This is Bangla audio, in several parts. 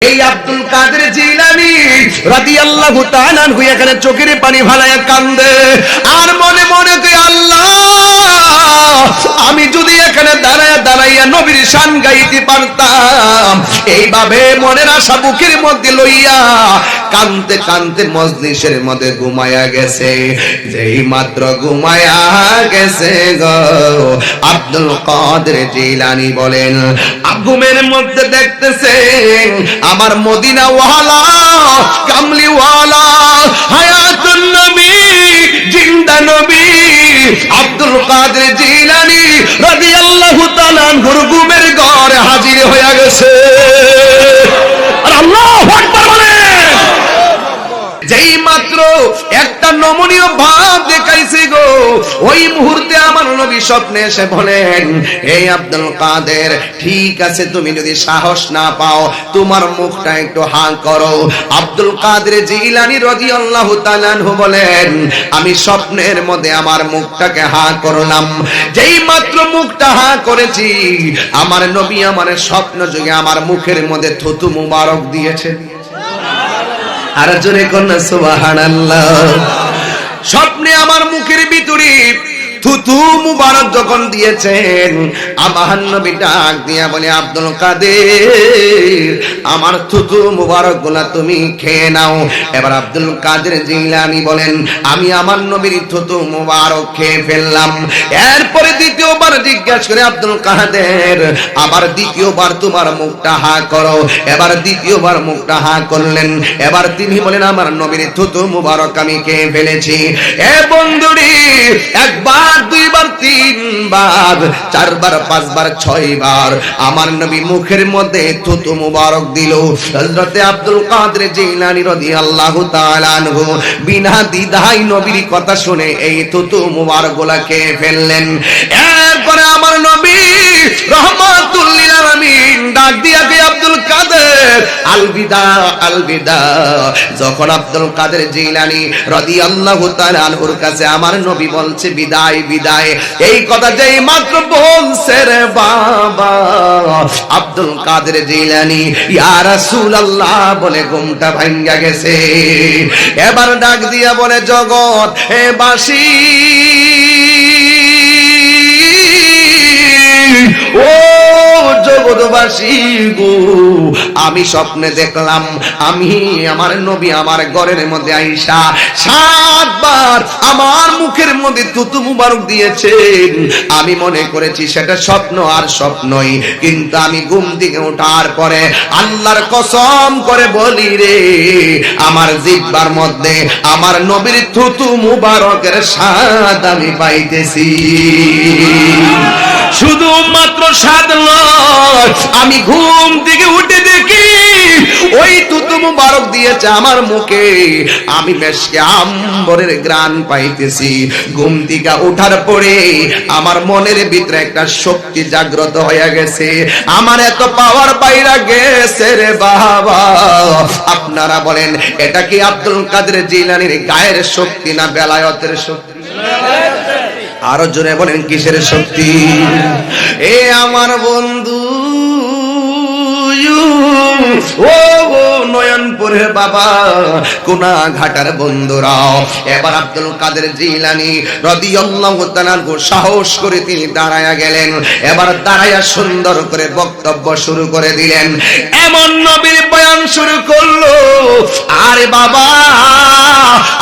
এই আব্দুল কাদের জিলানী রাদিয়াল্লাহু তাআলা আনহু এখানে চোখের পানি ফেলায়া কান্দে আর মনে মনে কয় আল্লাহ আমি যদি এখানে দাঁড়াইয়া নবীর শান গাইতে পারতাম। এইভাবে মনের আশা বুকের মধ্যে লইয়া কানতে কানতে মজলিসের মধ্যে ঘুমায়া গেছে। যেই মাত্র ঘুমায়া গেছে গো আব্দুল কাদের জিলানী বলেন ঘুমের মধ্যে দেখতেছে আমার মদিনা ওয়ালা কামলি ওয়ালা হায়াতুন নবী জিন্দা নবী আব্দুল কাদের জিলানী রাদিয়াল্লাহু তাআলা আনহুর ঘুমের ঘরে হাজির হয়ে গেছে। আর আল্লাহু আকবার বলেন। যেই মাত্র একটা নমনীয় ভাব দেখাইছে গো ওই মুহূর্তে আমার নবী স্বপ্নে এসে বলেন এই আব্দুল কাদের ঠিক আছে তুমি যদি সাহস না পাও তোমার মুখটা একটু হাঁ করো। আব্দুল কাদের জিলানী রাদিয়াল্লাহু তাআলা আনহু বলেন আমি স্বপ্নের মধ্যে আমার মুখটাকে হাঁ করলাম। যেই মাত্র মুখটা হাঁ করেছি আমার নবী আমার স্বপ্ন যুগে আমার মুখের মধ্যে থুতু মুবারক দিয়েছেন। আর জোরে কন্যা সুবহানাল্লাহ। স্বপ্নে আমার মুখের ভিতরে থুতু মুবারক যখন দিয়েছেন আমার নবী ডাক দিয়া বলে আব্দুল কাদের আমার থুতু মুবারক গুলা তুমি খেয়ে নাও। এবার আব্দুল কাদের জিলানী বলেন আমি আমার নবীর থুতু মুবারক খেয়ে ফেললাম। এরপরে দ্বিতীয়বার জিজ্ঞাসা করে আব্দুল কাদের আবার দ্বিতীয়বার তোমার মুখটা হা করো। এবার দ্বিতীয়বার মুখটা হা করলেন। এবার তিনি বলেন আমার নবীর থুতু মুবারক আমি খেয়ে ফেলেছি। এ বন্ধুরি একবার দুইবার তিনবার চারবার পাঁচবার ছয়বার আমার নবী মুখের মধ্যে থুতু মুবারক দিল। হযরত আব্দুল কাদের জিলানী রাদিয়াল্লাহু তাআলা আনহু বিনা দ্বিধায় নবীর কথা শুনে এই থুতু মুবারক গুলা খেয়ে ফেললেন। এরপরে আমার নবী রহমাতুল লিল আলামিন ডাক দিয়া কে আব্দুল কাদের আলবিদা আলবিদা। যখন আব্দুল কাদের জিলানী রাদিয়াল্লাহু তাআলা আনহুর কাছে আমার নবী বলছে বিদায় বিদায় এই কথা যেই মাত্র বলছে রে বাবা আব্দুল কাদের জিলানী ইয়া রাসূলুল্লাহ বলে ঘুমটা ভাঙ্গা গেছে। এবার ডাক দিয়া বলে জগৎ হে বাসী ও জগৎবাসী গো আমি স্বপ্নে দেখলাম আমি আমার নবী আমার ঘরের মধ্যে আইসা 7 বার আমার মুখের মধ্যে থুতু মুবারক দিয়েছেন। আমি মনে করেছি সেটা স্বপ্ন আর স্বপ্নই, কিন্তু আমি ঘুম থেকে ওঠার পরে আল্লাহর কসম করে বলি রে আমার জিহ্বার মধ্যে আমার নবীর থুতু মুবারকের স্বাদ আমি পাইতেছি। শুধুমাত্র স্বাদ নয় আমি ঘুম থেকে উঠে দেখি ওই থুতু মুবারক দিয়েছে আমার মুখে আমি মেশকে আম্বরের ঘ্রাণ পাইতেছি। ঘুম থেকে ওঠার পরে আমার মনের ভিতরে একটা শক্তি জাগ্রত হয়ে গেছে। আমার এত পাওয়ার বাইরা গেছে রে বাবা। আপনারা বলেন এটা কি আব্দুল কাদের জিলানীর গায়ের শক্তি না বেলায়েতের শক্তি? আরো জোরে বলেন কিসের শক্তি? এ আমার বন্ধু ও নয়নপুরের বাবা কোনা ঘাটার বন্ধুরাও এবার আব্দুল কাদের জিলানী রাদিয়াল্লাহু তাআলা সাহস করে তিনি দাঁড়ায়া গেলেন। এবার দাঁড়ায়া সুন্দর করে বক্তব্য শুরু করে দিলেন। এমন নবীর বয়ান শুরু করলো আরে বাবা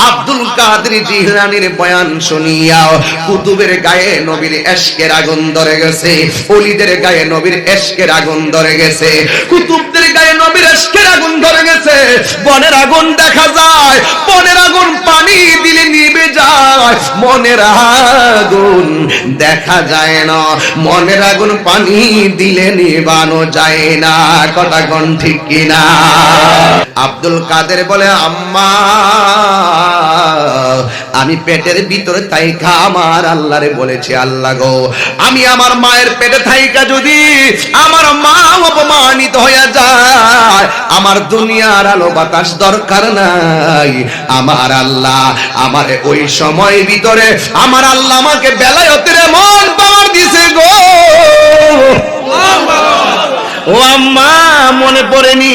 আব্দুল কাদের জিলানীর বয়ান শুনিয়া কুতুবের গায়ে নবীর ইশকের আগুন ধরে গেছে, ওলিদের গায়ে নবীর ইশকের আগুন ধরে গেছে, কুতুবদের গায়ে নবীর ইশকের আগুন ধরে গেছে। বনের আগুন দেখা যায়, বনের আগুন পানি দিলে নিভে যায়, মনের আগুন দেখা যায় না, মনের আগুন পানি দিলে নিভানো যায় না। কথা কোন ঠিক কিনা? আব্দুল কাদের বলে আম্মা আমি পেটের ভিতরে থাইকা আমার আল্লাহরে বলেছি আল্লাহ গো আমি আমার মায়ের পেটে থাইকা যদি আমার মা অপমানিত হয়ে যায় আমার দুনিয়ার আলো বাতাস দরকার নাই। আমার আল্লাহ আমার ওই সময় ভিতরে আমার আল্লাহ আমাকে বেলায়েতের এমন পাওয়ার দিছে গো ও আম্মা মনে পড়েনি,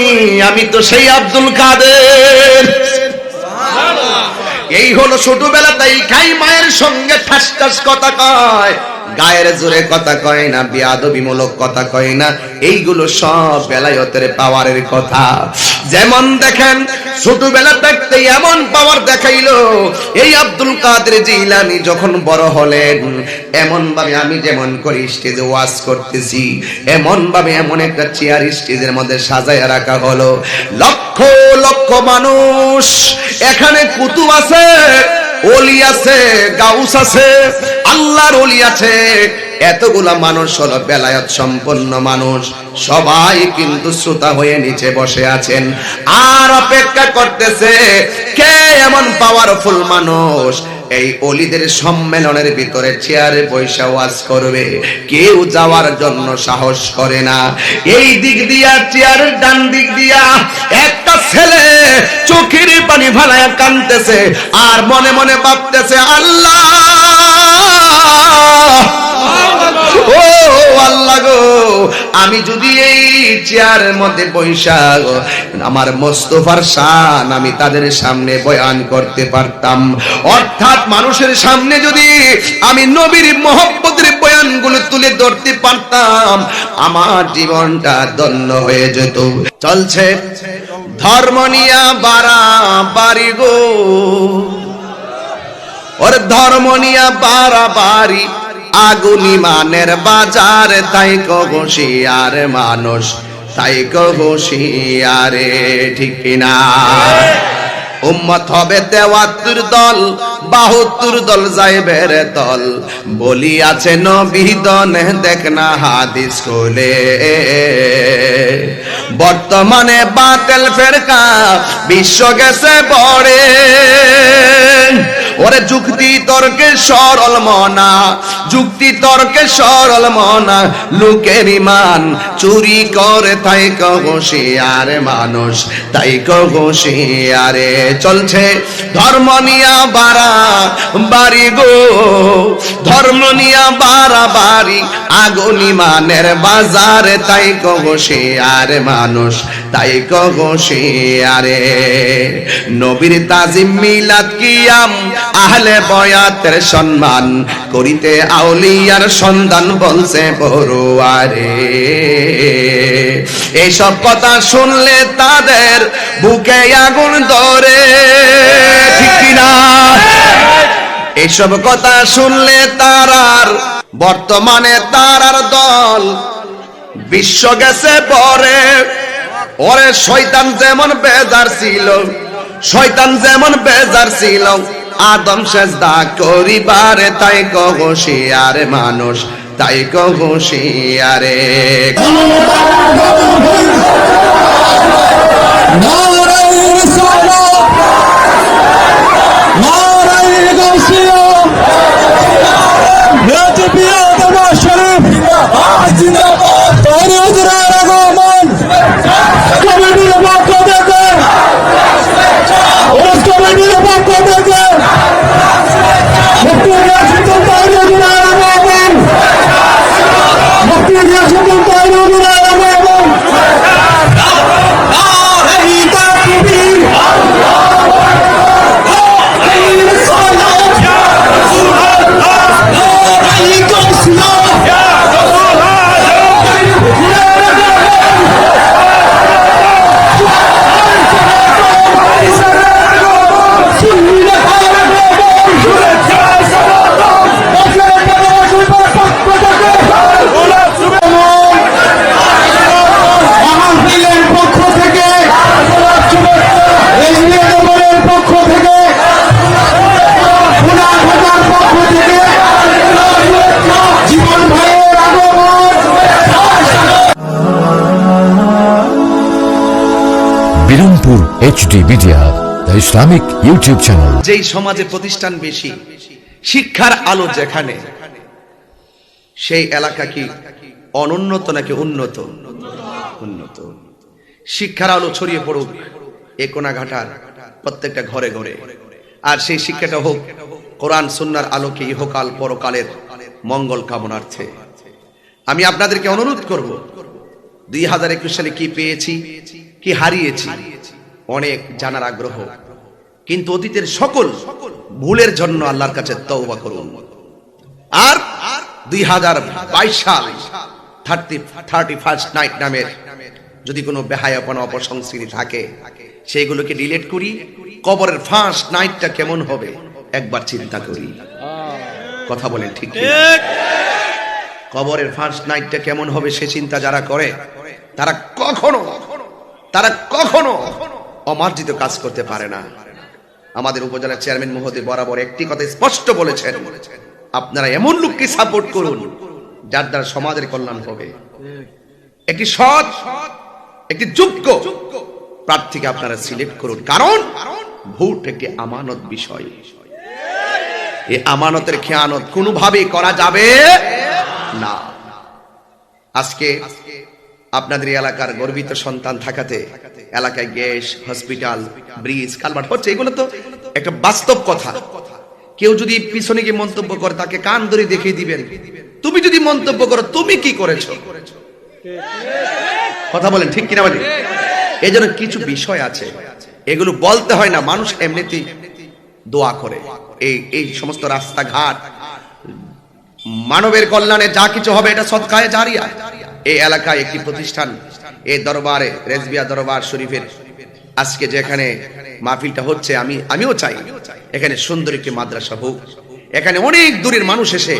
আমি তো সেই আব্দুল কাদের। এই হলো ছোটবেলা, তাই খাই মায়ের সঙ্গে ঠাস ঠাস কথা কয়, গায়ের জোরে কথা কয় না, বেয়াদবিমূলক কথা কয় না। এইগুলো সব বেলায়েতের পাওয়ারের কথা। যেমন দেখেন ছোটবেলা থাকতে এমন পাওয়ার দেখাইলো এই আব্দুল কাদের জিলানী, যখন বড় হলেন এমন ভাবে আমি যেমন করে স্টেজে ওয়াজ করতেছি, এমন ভাবে এমন একটা চেয়ার স্টেজের মধ্যে সাজায় রাখা হলো। লক্ষ লক্ষ মানুষ, এখানে কুতুব আছে, ওলি আছে, গাউস আছে, আল্লাহর ওলি আছে। এতগুলা মানুষ হলো বেলায়েত সম্পন্ন মানুষ, সবাই কিন্তু শ্রোতা হয়ে নিচে বসে আছেন আর অপেক্ষা করতেছে কে এমন পাওয়ারফুল মানুষ এই ওলিদের সম্মেলনের ভিতরে চেয়ারে বসে ওয়াজ করবে। কেউ যাওয়ার জন্য সাহস করে না। এই দিক দিয়া চেয়ারের ডান দিক দিয়া একটা ছেলে চোখের পানি ফালায়া কাঁদতেছে আর মনে মনে ভাবতেছে, আল্লাহ ও আল্লাহ গো, আমি যদি এই চেয়ারের মধ্যে বৈশা আমার মোস্তফার শান আমি তাদের সামনে বয়ান করতে পারতাম, অর্থাৎ মানুষের সামনে যদি আমি নবীর মহব্বতের বয়ানগুলো তুলে ধরতে পারতাম, আমার জীবনটা ধন্য হয়ে যেত। চলছে ধর্ম নিয়া বাড়াবাড়ি গো, ওর ধর্ম নিয়া বাড়াবাড়ি, আগুন ইমানের বাজার, তাই কবশিয়ার মানুষ, তাই কবশিয়ারে, ঠিক কিনা? উম্মত হবে ৭৩ দল, ৭২ দল যাইবে রে দল, বলি আছে নবী দনে, দেখ না হাদিস খুলে। বর্তমানে বাতিল ফেরকা বিশ্ব গেছে বড়ে, ওরে যুক্তি তর্কে সরল মনা, যুক্তি তর্কে সরল মনা, লোকের ইমান চুরি করে, তাই কবশিয়ার মানুষ, তাই কবশিয়ারে। চলছে ধর্ম নিয়া বাড়াবাড়ি গো, ধর্ম নিয়া বাড়াবাড়ি, আগুন ইমানের বাজারে, তাই কবশিয়ার মানুষ, তাই কবশিয়ারে। নবীর তাজিম মিলাদ কিয়াম আহলে বয়াতের সম্মান করিতে আউলিয়ার সন্ধান, বলছে বড়ুয়ারে। এইসব কথা শুনলে তাদের বুকে আগুন ধরে, ঠিক কিনা? এইসব কথা শুনলে তারার বর্তমানে তারার দল বিশ্ব গেছে পরে। ওরে শয়তান যেমন বেজার ছিল, শয়তান যেমন বেজার ছিল আদম সেজদা করিবারে, তাই কবশিয়ার মানুষ, তাই কবশিয়ারে। Birampur HD media, the Islamic YouTube channel. যেই সমাজে প্রতিষ্ঠান বেশি, শিক্ষার আলো যেখানে, সেই এলাকা কি অনুন্নত নাকি উন্নত? উন্নত। শিক্ষার আলো ছড়িয়ে পড়ুক এ কোনাঘাটার প্রত্যেকটা ঘরে ঘরে, আর সেই শিক্ষাটা হোক কোরআন সুন্নাহর আলোকে ইহকাল পরকালের মঙ্গল কামনার্থে। আমি আপনাদেরকে অনুরোধ করব, 2021 সালে কি পেয়েছি, কি হারিয়েছি, অনেক জানার আগ্রহ। কিন্তু অতীতের সকল ভুলের জন্য আল্লাহর কাছে তওবা করুন। আর 2022 সাল 31st নাইট নামের যদি কোনো বেহায়াপনা অপসংস্কৃতি থাকে সেইগুলোকে ডিলিট করি। কবরের ফার্স্ট নাইটটা কেমন হবে একবার চিন্তা করি। কথা বলেন ঠিক কি? কবরের ফার্স্ট নাইটটা কেমন হবে সে চিন্তা যারা করে তারা কখনো অমার্জিত কাজ করতে পারে না। আমাদের উপজেলা চেয়ারম্যান মহোদয় বরাবর একটি কথা স্পষ্ট বলেছেন, আপনারা এমন লোককে সাপোর্ট করুন যার দ্বারা সমাজের কল্যাণ হবে। একটি সৎ, একটি যোগ্য প্রার্থীকে আপনারা সিলেক্ট করুন, কারণ ভোট একটি আমানত বিষয়। এই আমানতের খেয়ানত কোনোভাবেই করা যাবে না। আজকে আপনাদের এলাকার গর্বিত সন্তান থাকাতে এলাকায় গ্যাস, হসপিটাল, ব্রিজ, কালভার্ট হচ্ছে, এগুলো তো একটা বাস্তব কথা। কেউ যদি পিছনে গিয়ে মন্তব্য করে তাকে কান ধরে দেখিয়ে দিবেন, তুমি যদি মন্তব্য করো তুমি কি করেছো। কথা বলেন ঠিক কিনা বলেন? এই জন্য কিছু বিষয় আছে এগুলো বলতে হয় না, মানুষ এমনিতেই দোয়া করে। এই সমস্ত রাস্তাঘাট মানবের কল্যাণে যা কিছু হবে এটা সদকায়ে জারিয়া। এই এলাকায় একটি প্রতিষ্ঠান, এই দরবারে রেজবিয়া দরবার শরীফের আজকে যেখানে মাহফিলটা হচ্ছে, আমিও চাই এখানে সুন্দর একটি মাদ্রাসা হোক, এখানে অনেক দূরের মানুষ এসে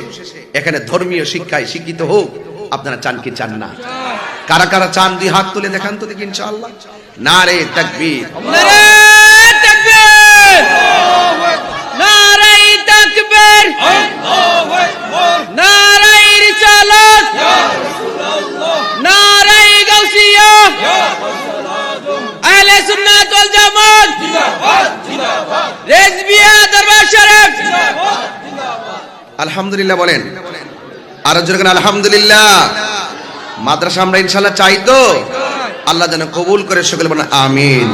এখানে ধর্মীয় শিক্ষায় শিক্ষিত হোক। আপনারা চান কি চান না? কারা কারা চান দুই হাত তুলে দেখান তো দেখি ইনশাআল্লাহ। নারে তাকবীর, নারে তাকবীর, নারে তাকবীর, আল্লাহু আকবার, নারে রিসালাত, ইয়া রাসূলুল্লাহ, নারে গাউসিয়া, ইয়া রাসূলুল্লাহ, আহলে সুন্নাত ওয়াল জামাত জিন্দাবাদ, জিন্দাবাদ, রেজবিয়া দরবার শরীফ জিন্দাবাদ, জিন্দাবাদ। আলহামদুলিল্লাহ বলেন, আর জোরে বলেন আলহামদুলিল্লাহ। মাদ্রাসা আমরা ইনশাআল্লাহ চাই তো, আল্লাহ যেন কবুল করে, সকলে বলেন আমিন।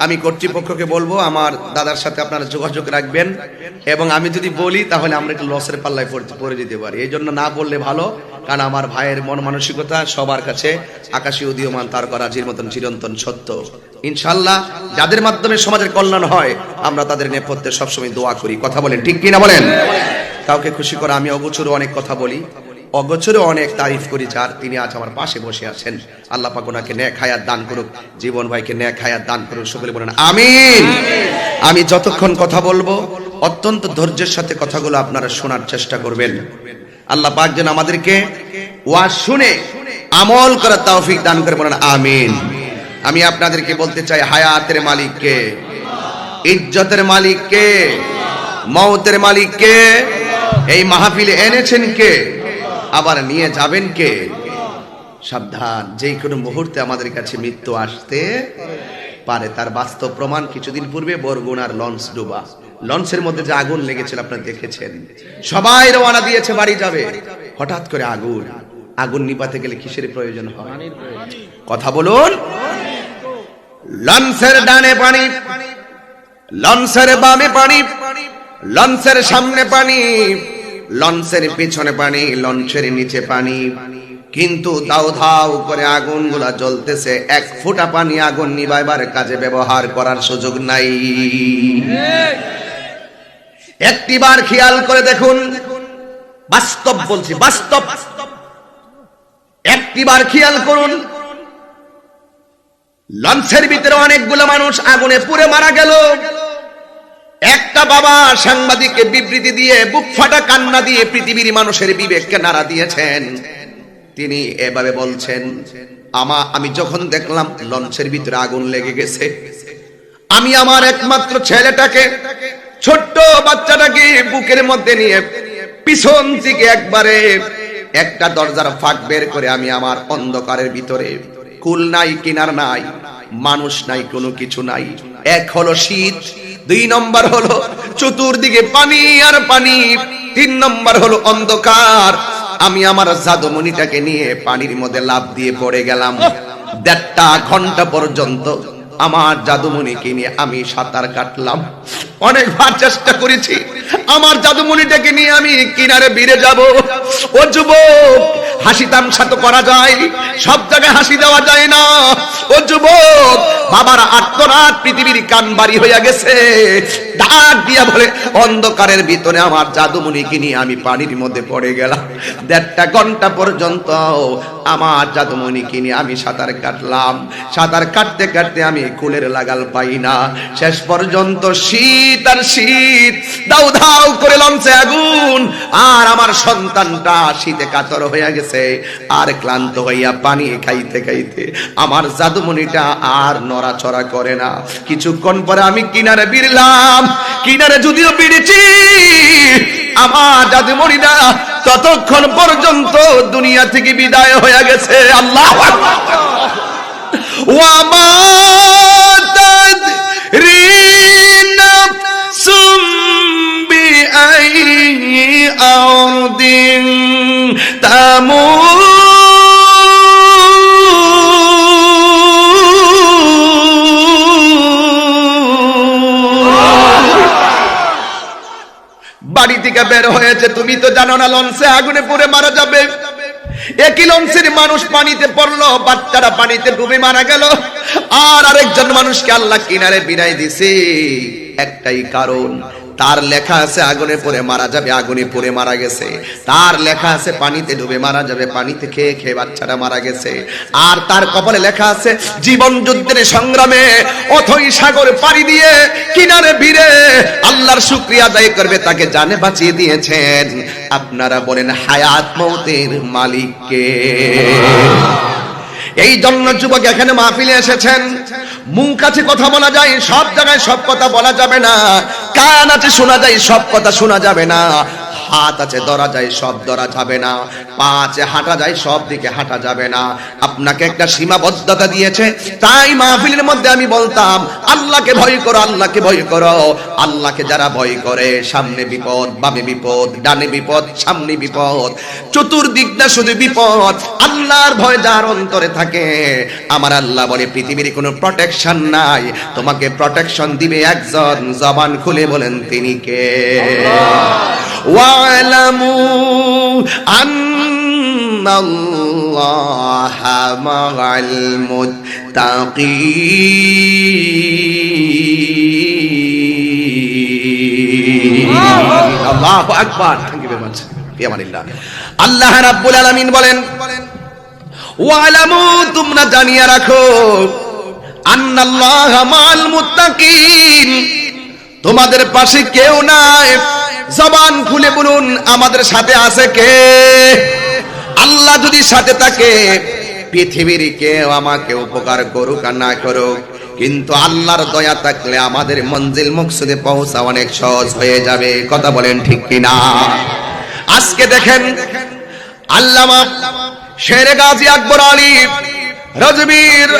আমি কর্তৃপক্ষকে বলবো আমার দাদার সাথে আপনারা যোগাযোগ রাখবেন, এবং আমি যদি বলি তাহলে আমরা একটু লসের পাল্লায় পড়ে যেতে পারি। এই জন্য না বললে ভালো, কারণ আমার ভাইয়ের মন মানসিকতা সবার কাছে আকাশে উদীয়মান তারকারাজির মতন চিরন্তন সত্য। ইনশাআল্লাহ যাদের মাধ্যমে সমাজের কল্যাণ হয় আমরা তাদের নেপথ্যে সবসময় দোয়া করি। কথা বলেন ঠিক কিনা বলেন? কাউকে খুশি করে আমি অগোচরে অনেক কথা বলি, অগোচরে অনেক তারিফ করি, যার তিনি আজ আমার পাশে বসে আছেন। আল্লাহ পাক ওনাকে নেক হায়াত দান করুক, জীবন ভাইকে নেক হায়াত দান করুক, সকলে বলেন আমিন। আমি যতক্ষণ কথা বলবো অত্যন্ত ধৈর্যের সাথে কথাগুলো আপনারা শোনার চেষ্টা করবেন। আল্লাহ পাক যেন আমাদেরকে ওয়াজ শুনে আমল করার তৌফিক দান করে, বলেন আমিন। আমি আপনাদেরকে বলতে চাই, হায়াতের মালিক কে? ইজ্জতের মালিক কে? মওতের মালিক কে? এই মাহফিলে এনেছেন কে? আবার নিয়ে যাবেন কে? সাবধান, যে কোনো মুহূর্তে আমাদের কাছে মৃত্যু আসতে পারে। তার বাস্তব প্রমাণ কিছুদিন পূর্বে বরগুনার লঞ্চ ডুবা, লঞ্চের মধ্যে যে আগুন লেগেছিল আপনারা দেখেছেন। সবাই রওনা দিয়েছে বাড়ি যাবে, হঠাৎ করে আগুন নিভাতে গেলে কিসের প্রয়োজন হয়? কথা বলুন। লঞ্চের ডানে পানি, লঞ্চের বামে পানি, লঞ্চের সামনে পানি, লঞ্চের পিছনে পানি, লঞ্চের নিচে পানি, কিন্তু দাউ ধাউ করে আগুনগুলা জ্বলতেছে। এক ফোঁটা পানি আগুন নিভাইবার কাজে ব্যবহার করার সুযোগ নাই। একটিবার খেয়াল করে দেখুন, বাস্তব বলছি, বাস্তব। একটিবার খেয়াল করুন, লঞ্চের ভিতরে অনেকগুলো মানুষ আগুনে পুড়ে মারা গেল। একটা বাবা সাংবাদিককে বিবৃতি দিয়ে বুক ফাটা কান্না দিয়ে পৃথিবীর মানুষের বিবেককে নাড়া দিয়েছেন। তিনি এভাবে বলছেন, আমি যখন দেখলাম লঞ্চের ভিতরে আগুন লেগে গেছে, আমি আমার একমাত্র ছেলেটাকে, ছোট্ট বাচ্চাটাকে বুকের মধ্যে নিয়ে পিছন থেকে একবারে একটা দরজার ফাঁক বের করে আমি আমার অন্ধকারের ভিতরে, কুল নাই, কিনার নাই, মানুষ নাই, কোনো কিছু নাই। এক হলো শীত, 2 নম্বর হলো চতুর্দিকে পানি আর পানি, 3 নম্বর হলো অন্ধকার। আমি আমার জাদুমণিটাকে নিয়ে পানির মধ্যে লাফ দিয়ে পড়ে গেলাম। 1.5 ঘন্টা পর্যন্ত আমার জাদুমণিকে নিয়ে আমি সাঁতার কাটলাম, অনেকবার চেষ্টা করেছি আমার জাদুমণিটাকে নিয়ে আমি কিনারে ভিড়ে যাব। ও যুবক, হাসি তামসা তো করা যায়, সব জায়গায় হাসি দেওয়া যায় না। ও যুবক, বাবার আত্মনাদ পৃথিবীর কান বাড়ি হইয়া গেছে। ডাক দিয়া বলে, অন্ধকারের ভিতরে আমার জাদুমণিকে নিয়ে আমি পানির মধ্যে পড়ে গেলাম। 1.5 ঘন্টা পর্যন্ত আমার জাদুমণিকে নিয়ে আমি সাঁতার কাটলাম। সাঁতার কাটতে কাটতে আমি কুলের লাগাল পাই না। শেষ পর্যন্ত শীত আর শীত, দাউ দাউ করে লঞ্চে আগুন, আর আমার সন্তানটা শীতে কাতর হইয়া গেছে। আর ক্লান্ত হইয়া পানি খাইতে খাইতে আমার জাদুমণিটা আর নড়াচড়া করে না। কিছুক্ষণ পরে আমি কিনারে বিড়লাম। কিনারে যদিও বিড়েছি, আমার জাদুমণিটা ততক্ষণ পর্যন্ত দুনিয়া থেকে বিদায় হয়ে গেছে। আল্লাহু আকবার। ওয়া মা তাদরিনা সুম্বি আই আরদিন তামুত। বাড়ি থেকে বের হয়েছে, তুমি তো জানো না লঞ্চে আগুনে পুড়ে মারা যাবে। একই লঞ্চের মানুষ পানিতে পড়লো, বাচ্চারা পানিতে ডুবে মারা গেল। আর আরেকজন মানুষকে আল্লাহ কিনারে বিদায় দিছে, একটাই কারণ, তার লেখা আছে আগুনে পড়ে মারা যাবে, আগুনে পড়ে মারা গেছে। তার লেখা আছে পানিতে ডুবে মারা যাবে, পানিতে খেয়ে খেয়ে বাচ্চারা মারা গেছে। আর তার কপালে লেখা আছে জীবন যুদ্ধের সংগ্রামে অথই সাগর পাড়ি দিয়ে কিনারে ভিড়ে আল্লাহর শুকরিয়া আদায় করবে, তাকে জানে বাঁচিয়ে দিয়েছেন। আপনারা বলেন হায়াত মওতের মালিক কে? এই জন্য যুবক এখানে মাহফিলে এসেছেন। মুখ আছে কথা বলা যায়, সব জায়গায় সব কথা বলা যাবে না। কান আছে শোনা যায়, সব কথা শোনা যাবে না। হাত আছে ধরা যায়, সব ধরা যাবে না। পা আছে হাঁটা যায়, সব দিকে হাঁটা যাবে না। আপনাকে একটা সীমাবদ্ধতা দিয়েছে। তাই মাহফিলের মধ্যে আমি বলতাম, আল্লাহকে ভয় করো, আল্লাহকে ভয় করো। আল্লাহকে যারা ভয় করে, সামনে বিপদ, বামে বিপদ, ডানে বিপদ, সামনে বিপদ, চতুর্দিকটা শুধু বিপদ। আল্লাহর ভয় যার অন্তরে থাকে, আমার আল্লাহ বলে পৃথিবীর কোনো প্রটেকশন নাই, তোমাকে প্রটেকশন দিবে একজন। জবান খুলে বলেন তিনি কে? ওয়ালামু আন্নাল্লাহা মা'আল মুত্তাকিন। আল্লাহু আকবার। Thank you very much. ইয়ামানিল্লাহ। আল্লাহ রাব্বুল আলামিন বলেন, ওয়ালামু, তোমরা জানিয়ে রাখো, আন্নাল্লাহা মা'আল মুত্তাকিন, তোমাদের পাশে কেউ নাই। জবান খুলে বলুন, আমাদের সাথে আছে কে? আল্লাহ যদি সাথে থাকে, পৃথিবীর কেউ আমাকে উপকার করুক আর না করুক, কিন্তু আল্লাহর দয়া থাকলে আমাদের মঞ্জিল মকসুদে পৌঁছা অনেক সহজ হয়ে যাবে। কথা বলেন ঠিক কিনা? আজকে দেখেন, আল্লামা শেরে গাজী আকবর আলী রাজবীর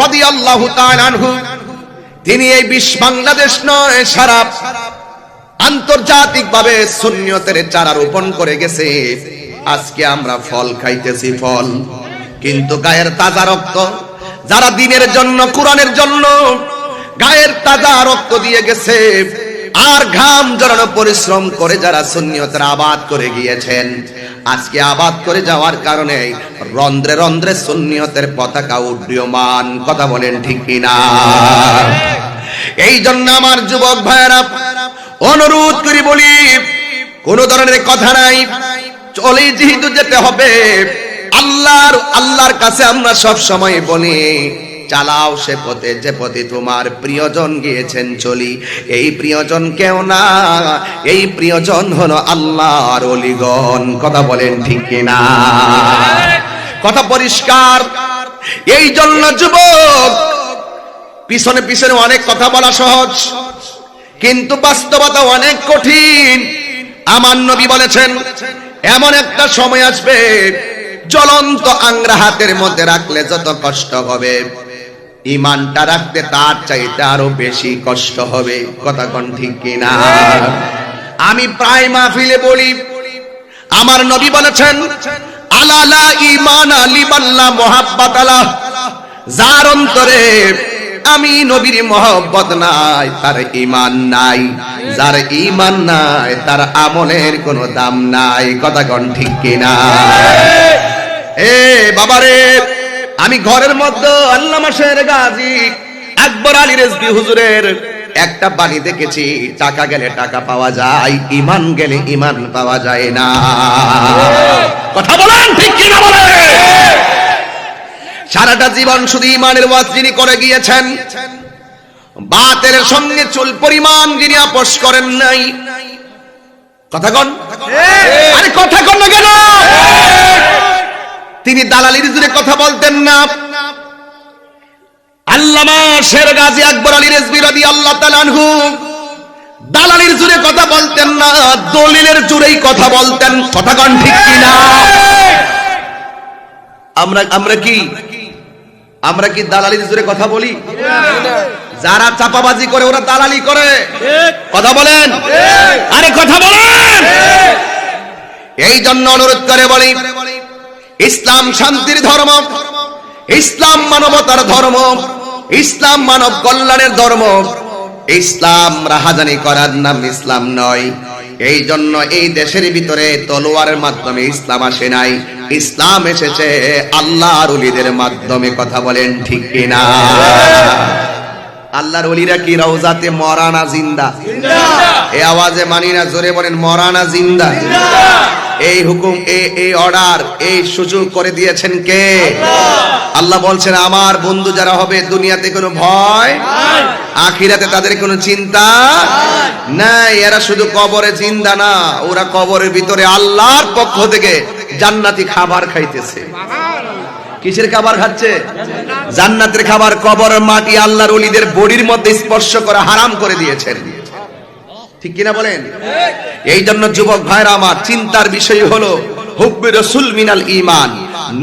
রাদিয়াল্লাহু তাআলা আনহু, তিনি এই বাংলাদেশ নয়, সারা আন্তর্জাতিক ভাবে সুন্নিয়তের চারা রোপণ করে গেছে। আজকে আমরা ফল খাইতেছি, ফল, কিন্তু গায়ের তাজা রক্ত, যারা দিনের জন্য, কোরআনের জন্য গায়ের তাজা রক্ত দিয়ে গেছে, আর ঘাম জড়ানো পরিশ্রম করে যারা সুন্নিয়তের আবাদ করে গিয়েছেন, আজকে আবাদ করে যাওয়ার কারণে রন্ধ্রে রন্ধ্রে সুন্নিয়তের পতাকা উড্ডীয়মান। কথা বলেন ঠিক কিনা? এই জন্য আমার যুবক ভাইয়েরা, অনুরোধ করি বলি, কোন ধরনের কথা নাই, চলে যেহেতু যেতে হবে আল্লাহর কাছে। আমরা সব সময় বলি, চালাও সে পথে যে পথে তোমার প্রিয়জন গিয়েছেন চলি। এই প্রিয়জন কেউ না, এই প্রিয়জন হলো আল্লাহর ওলিগণ। কথা বলেন ঠিক কিনা? কথা পরিষ্কার। এই জন্য যুবক, পিছনে পিছনে অনেক কথা বলা সহজ, কিন্তু বাস্তবতা অনেক কঠিন। আমার নবী বলেছেন, এমন একটা সময় আসবে, জ্বলন্ত আংরা হাতের মধ্যে রাখলে যত কষ্ট হবে, ইমানটা রাখতে তার চাইতে আরো বেশি কষ্ট হবে। কথা কোন ঠিক কিনা? আমি প্রায় মাহফিলে বলি, আমার নবী বলেছেন, আলা লা ঈমান লিমান লা মুহাব্বাত আলা, যার অন্তরে আমি নবীর মহব্বত নাই তার ঈমান নাই, যার ঈমান নাই তার আমলের কোনো দাম নাই। কথা কোন ঠিক কিনা? এ বাবারে, আমি ঘরের মধ্যে আল্লামা শের গাজী আকবর আলী রেজভী হুজুরের একটা বাণী দেখেছি, টাকা গেলে টাকা পাওয়া যায়, ঈমান গেলে ঈমান পাওয়া যায় না। কথা বলেন ঠিক কিনা বলেন? সারাটা জীবন শুধু ঈমানের ওয়াজ যিনি করে গিয়েছেন, বাতিলের সঙ্গে চুল পরিমাণ যিনি আপোষ করেন নাই। কথা কন, আরে কথা কন না কেন? তিনি দালালির জোরে কথা বলতেন না। আল্লামা শের গাজী আকবর আলী রেজভী রাদিয়াল্লাহু তাআলা আনহু দালালির জোরে কথা বলতেন না, দলিলের জোরেই কথা বলতেন। কথা কন ঠিক কিনা? আমরা কি দালালির জোরে কথা বলি? যারা চাপাবাজি করে ওরা দালালি করে। কথা বলেন, আরে কথা বলেন। এই জন্য অনুরোধ করে বলি, ইসলাম শান্তির ধর্ম, ইসলাম মানবতার ধর্ম, ইসলাম মানব কল্যাণের ধর্ম। ইসলাম রাহাজানি করার নাম ইসলাম নয়। এই জন্য এই দেশের ভিতরে তলোয়ারের মাধ্যমে ইসলাম আসে নাই, ইসলাম এসেছে আল্লাহর ওলিদের মাধ্যমে। কথা বলেন ঠিক কিনা? আল্লাহর ওলিরা কি রওজাতে মরানা জিন্দা? এই আওয়াজে মানি না, জোরে বলেন মরানা জিন্দা। এই হুকুম, এই অর্ডার, এই সুযোগ করে দিয়েছেন কে? আল্লাহ বলছেন আমার বন্ধু যারা হবে দুনিয়াতে কোনো ভয়, আখিরাতে তাদের কোনো চিন্তা নাই। এরা শুধু কবরে জিন্দা না, ওরা কবরের ভিতরে আল্লাহর পক্ষ থেকে জান্নাতি খাবার খাইতেছে। কিসের খাবার খাচ্ছে? জান্নাতের খাবার। কবরের মাটি আল্লাহর ওলিদের বডির মধ্যে স্পর্শ করা হারাম করে দিয়েছেন। ঠিক কিনা বলেন? এই জন্য যুবক ভাইরা আমার, চিন্তার বিষয় হলো হুব্বে রাসূল মিনাল ঈমান।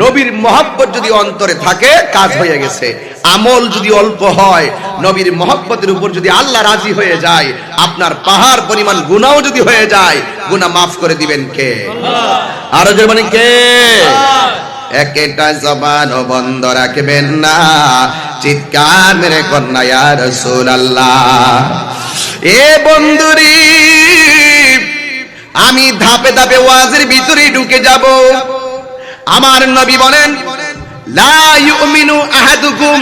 নবীর মহব্বত যদি অন্তরে থাকে কাজ হয়ে গেছে। আমল যদি অল্প হয়, নবীর মহব্বতের উপর যদি আল্লাহ রাজি হয়ে যায়, আপনার পাহাড় পরিমাণ গুনাহও যদি হয়ে যায়, গুনাহ মাফ করে দিবেন কে? আরো জোরে বলেন কে? একটা জবানও বন্ধ রাখবেন না, চিৎকার মেরে কন্যা ইয়া রাসূলুল্লাহ। এ বন্ধুরি, আমি ধাপে ধাপে ওয়াজের ভিতরে ঢুকে যাব। আমার নবী বলেন, লা ইউমিনু আহাদুকুম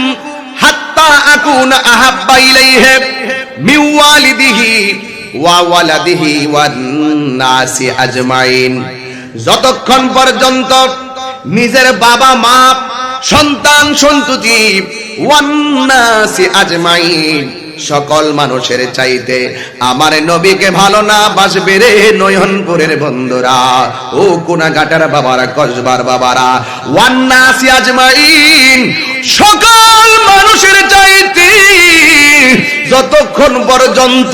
হাত্তা আকুনা আহাব্বা ইলাইহি মিন ওয়ালিদিহি ওয়া ওয়ালাদিহি ওয়ান নাসি আজমাইন। যতক্ষণ পর্যন্ত নিজের বাবা মা, সন্তান সন্ততি, ওয়ান নাসি আজমাইন, সকল মানুষের চাইতে আমার নবীকে ভালো না বাসবে রে নয়নপুরের বন্ধুরা, ও কোনাঘাটার বাবারা, কসবার বাবারা, ওয়ান নাসি আজমাইন, সকল মানুষের চাইতে যতক্ষণ পর্যন্ত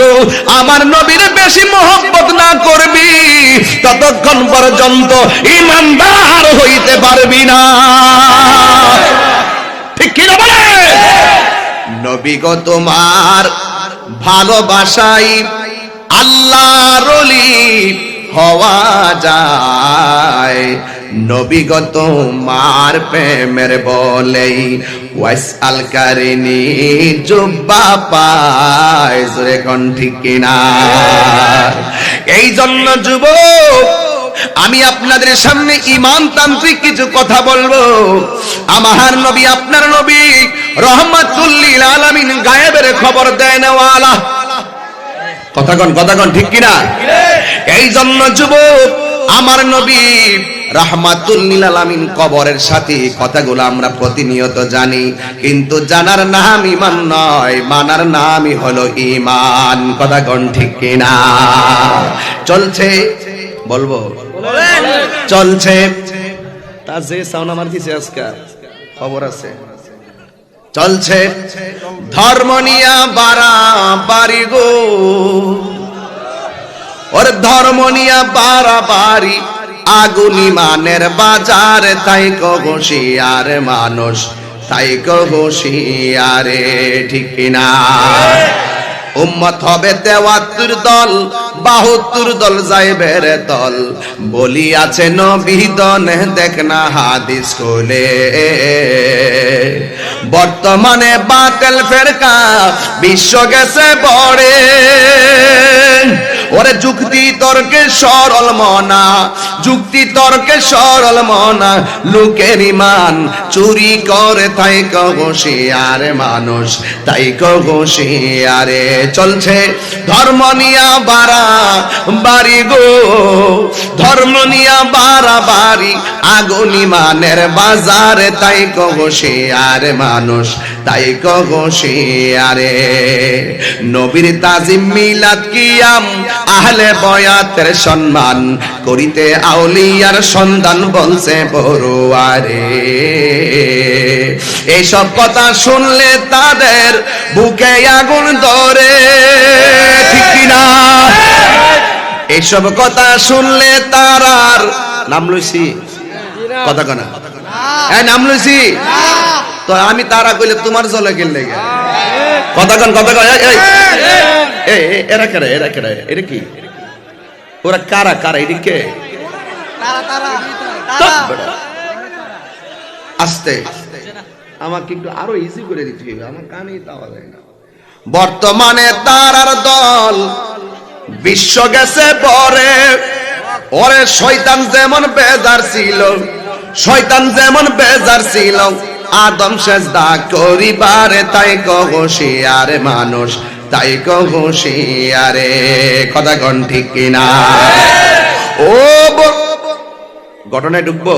আমার নবীর বেশি মহব্বত না করবি, ততক্ষণ পর্যন্ত ঈমানদার হইতে পারবি না। ঠিক কি না বলে? নবী গো তোমার ভালোবাসাই আল্লাহর ওলি হওয়া যায়। নবী গো তোমার প্রেমের বলেই ওয়াসআল কারিনি জুব্বা পায়। জোরে কোন ঠিক কিনা? এই জন্য যুবক, আমি আপনাদের সামনে ঈমান তান্ত্রিক কিছু কথা বলবো। আমার নবী, আপনার নবী রহমাতুল লিল আলামিন, গায়েবের খবর দেয় না ওয়ালা। কথা কন ঠিক কিনা? এই জন্য যুবক, আমার নবী রাহমাতুল লিল আলামিন কবরের সাথে কথাগুলো আমরা প্রতিনিয়ত জানি, কিন্তু জানার নাম ঈমান নয়, মানার নামই হলো ঈমান। কথা কন ঠিক কিনা? চলছে, বলবো চলছে, তা যে সাউন্ড আমার দিছে আজকে খবর আছে, চলছে ধর্ম নিয়া বাড়াবাড়ি গো, ওর ধর্ম নিয়া বাড়াবাড়ি, আগুন ঈমানের বাজার, তাই কবশিয়ার মানুষ, তাই কবশিয়ারে। ঠিক কিনা? উম্মত হবে 73 দল, 72 দল যাইবের দল, বলি আছে নবী দনে, দেখ না হাদিস খুলে, বর্তমানে বাতিল ফেরকা বিশ্ব গেছে বড়ে, ওরে যুক্তি তর্কে সরল মনা, যুক্তি তর্কে সরল মনা, লোকের ইমান চুরি করে তাই কহসিয়ারে মানুষ, তাই কহসিয়ারে চলছে ধর্ম নিয়া বাড়া বাড়ি গো, ধর্ম নিয়া বাড়া বাড়ি আগুন ইমানের বাজারে, তাই কহসিয়ারে মানুষ, তাই কহসিয়ারে। নবীর তাজিম মিলাদ কিয়াম আহলে বয়াতের সম্মান করিতে আউলিয়ার সন্ধান বলছে বড়ুয়ারে। এইসব কথা শুনলে তাদের বুকে আগুন ধরে, ঠিক কিনা? এইসব কথা শুনলে তারার নাম লইছি কথা কনা, নাম লইছি তো আমি তারা কইলে তোমার জলে গেলে কথা কন, কথা কন। এরা কেরা, এরা কেরা, এটা কি? ওরা কারা কারা? এটা কে? আস্তে আমাকে একটু আরো ইজি করে দিতে হবে, আমার কানেই পাওয়া যায় না। বর্তমানে তারার দল বিশ্ব গেছে পরে, ওরে শয়তান যেমন বেজার ছিল, শয়তান যেমন বেজার ছিল আদম সেজদা করিবারে, তাই কহসিয়ারে মানুষ, তাই কহসিয়ারে। কথা কন ঠিক কিনা? ও ঘটনায় ঢুকবো,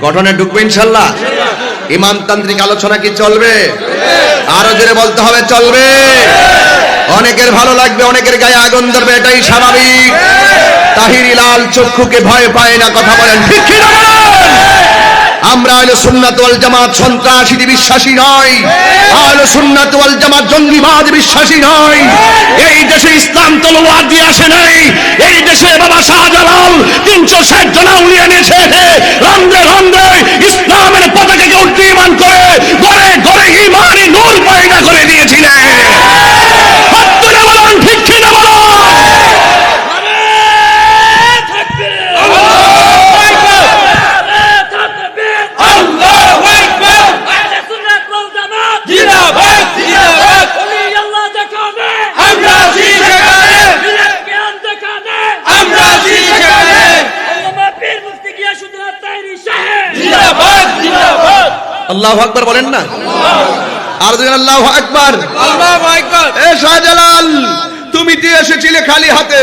ঘটনায় ঢুকবো ইনশাল্লাহ। ইমানতান্ত্রিক আলোচনা কি চলবে? আরো জোরে বলতে হবে চলবে। অনেকের ভালো লাগবে, অনেকের গায়ে আগুন ধরবে, এটাই স্বাভাবিক। তাহিরি লাল চক্ষুকে ভয় পায় না, কথা বলেন ঠিক কিনা? আমরা আহলে সুন্নাত ওয়াল জামাত সন্ত্রাসীতে বিশ্বাসী নই, আহলে সুন্নাত ওয়াল জামাত জঙ্গিবাদ বিশ্বাসী নই। এই দেশে ইসলাম তলোয়ার দিয়ে আসে নাই, এই দেশে বাবা শাহজালাল 360 জন আউলিয়া নিয়ে এসে রন্ধে রন্ধে ইসলামের পতাকাকে উড্ডীয়মান করে ঘরে ঘরে ঈমানি নূর পয়দা করে দিয়েছিলেন। সত্যি বলুন ঠিক কিনা বলুন? আল্লাহু আকবার বলেন না? আর যেন আল্লাহু আকবার, আল্লাহু আকবার। এ শাহজালাল, তুমি দিয়ে এসেছিলে খালি হাতে,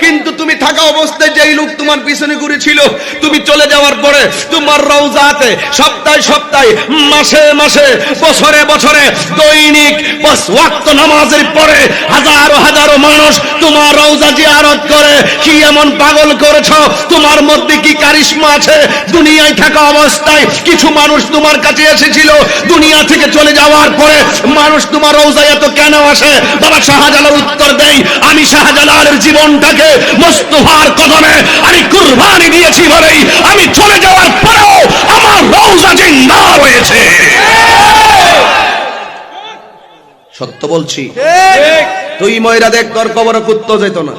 কিন্তু তুমি থাকা অবস্থায় যেই লোক তোমার পিছনে ঘুরেছিল, তুমি চলে যাওয়ার পরে তোমার রওজাতে সপ্তাহে সপ্তাহে, মাসে মাসে, বছরে বছরে, দৈনিক 5 ওয়াক্ত নামাজের পরে হাজারো হাজারো মানুষ তোমার রওজা জিয়ারত করে। কি এমন পাগল করেছো? তোমার মধ্যে কি কারিশমা আছে? দুনিয়ায় থাকা অবস্থায় কিছু মানুষ তোমার কাছে এসেছিল, দুনিয়া থেকে চলে যাওয়ার পরে মানুষ তোমার রওজায় এত কেন আসে? বাবা শাহজালাল উত্তর দেই, আমি শাহজালালের জীবনটাকে মুস্তাফার কদমে আমি কুরবানি দিয়েছি বলেই আমি চলে যাওয়ার পরেও আমার রওজা জিন্দা রয়েছে। সত্য বলছি, তুই ময়রা দেখ, তোর কবর কুত্তো যেত না।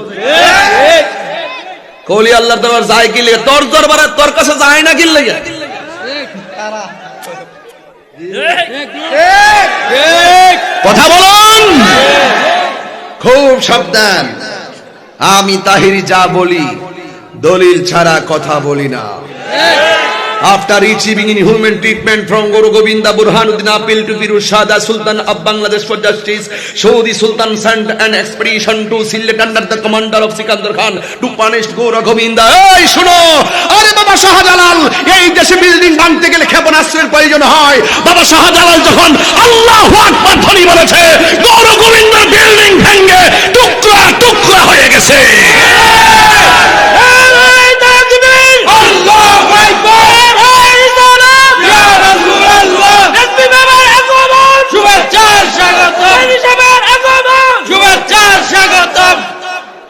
কওলি আল্লাহর দরবার যায় কি লাগে? তোর দরবারে তোর কাছে যায় না কি লাগে? কথা বলুন, খুব সাবধান। আমি তাহিরি যা বলি দলিল ছাড়া কথা বলি না। After receiving inhuman treatment from Guru Govinda Burhanuddin appeal to Piru Shada Sultan of Bangladesh for justice, so the Sultan sent an expedition to Sylhet under the commander of Sikandar Khan to punish Guru Govinda. এই শুনো, আরে বাবা শাহজালাল, এই দেশে বিল্ডিং ভাঙতে গেলে ক্ষেপণাস্ত্রের প্রয়োজন হয়। বাবা শাহজালাল যখন আল্লাহু আকবার ধ্বনি বলেছে, গৌর গোবিন্দের বিল্ডিং ভেঙে টুকরা টুকরা হয়ে গেছে।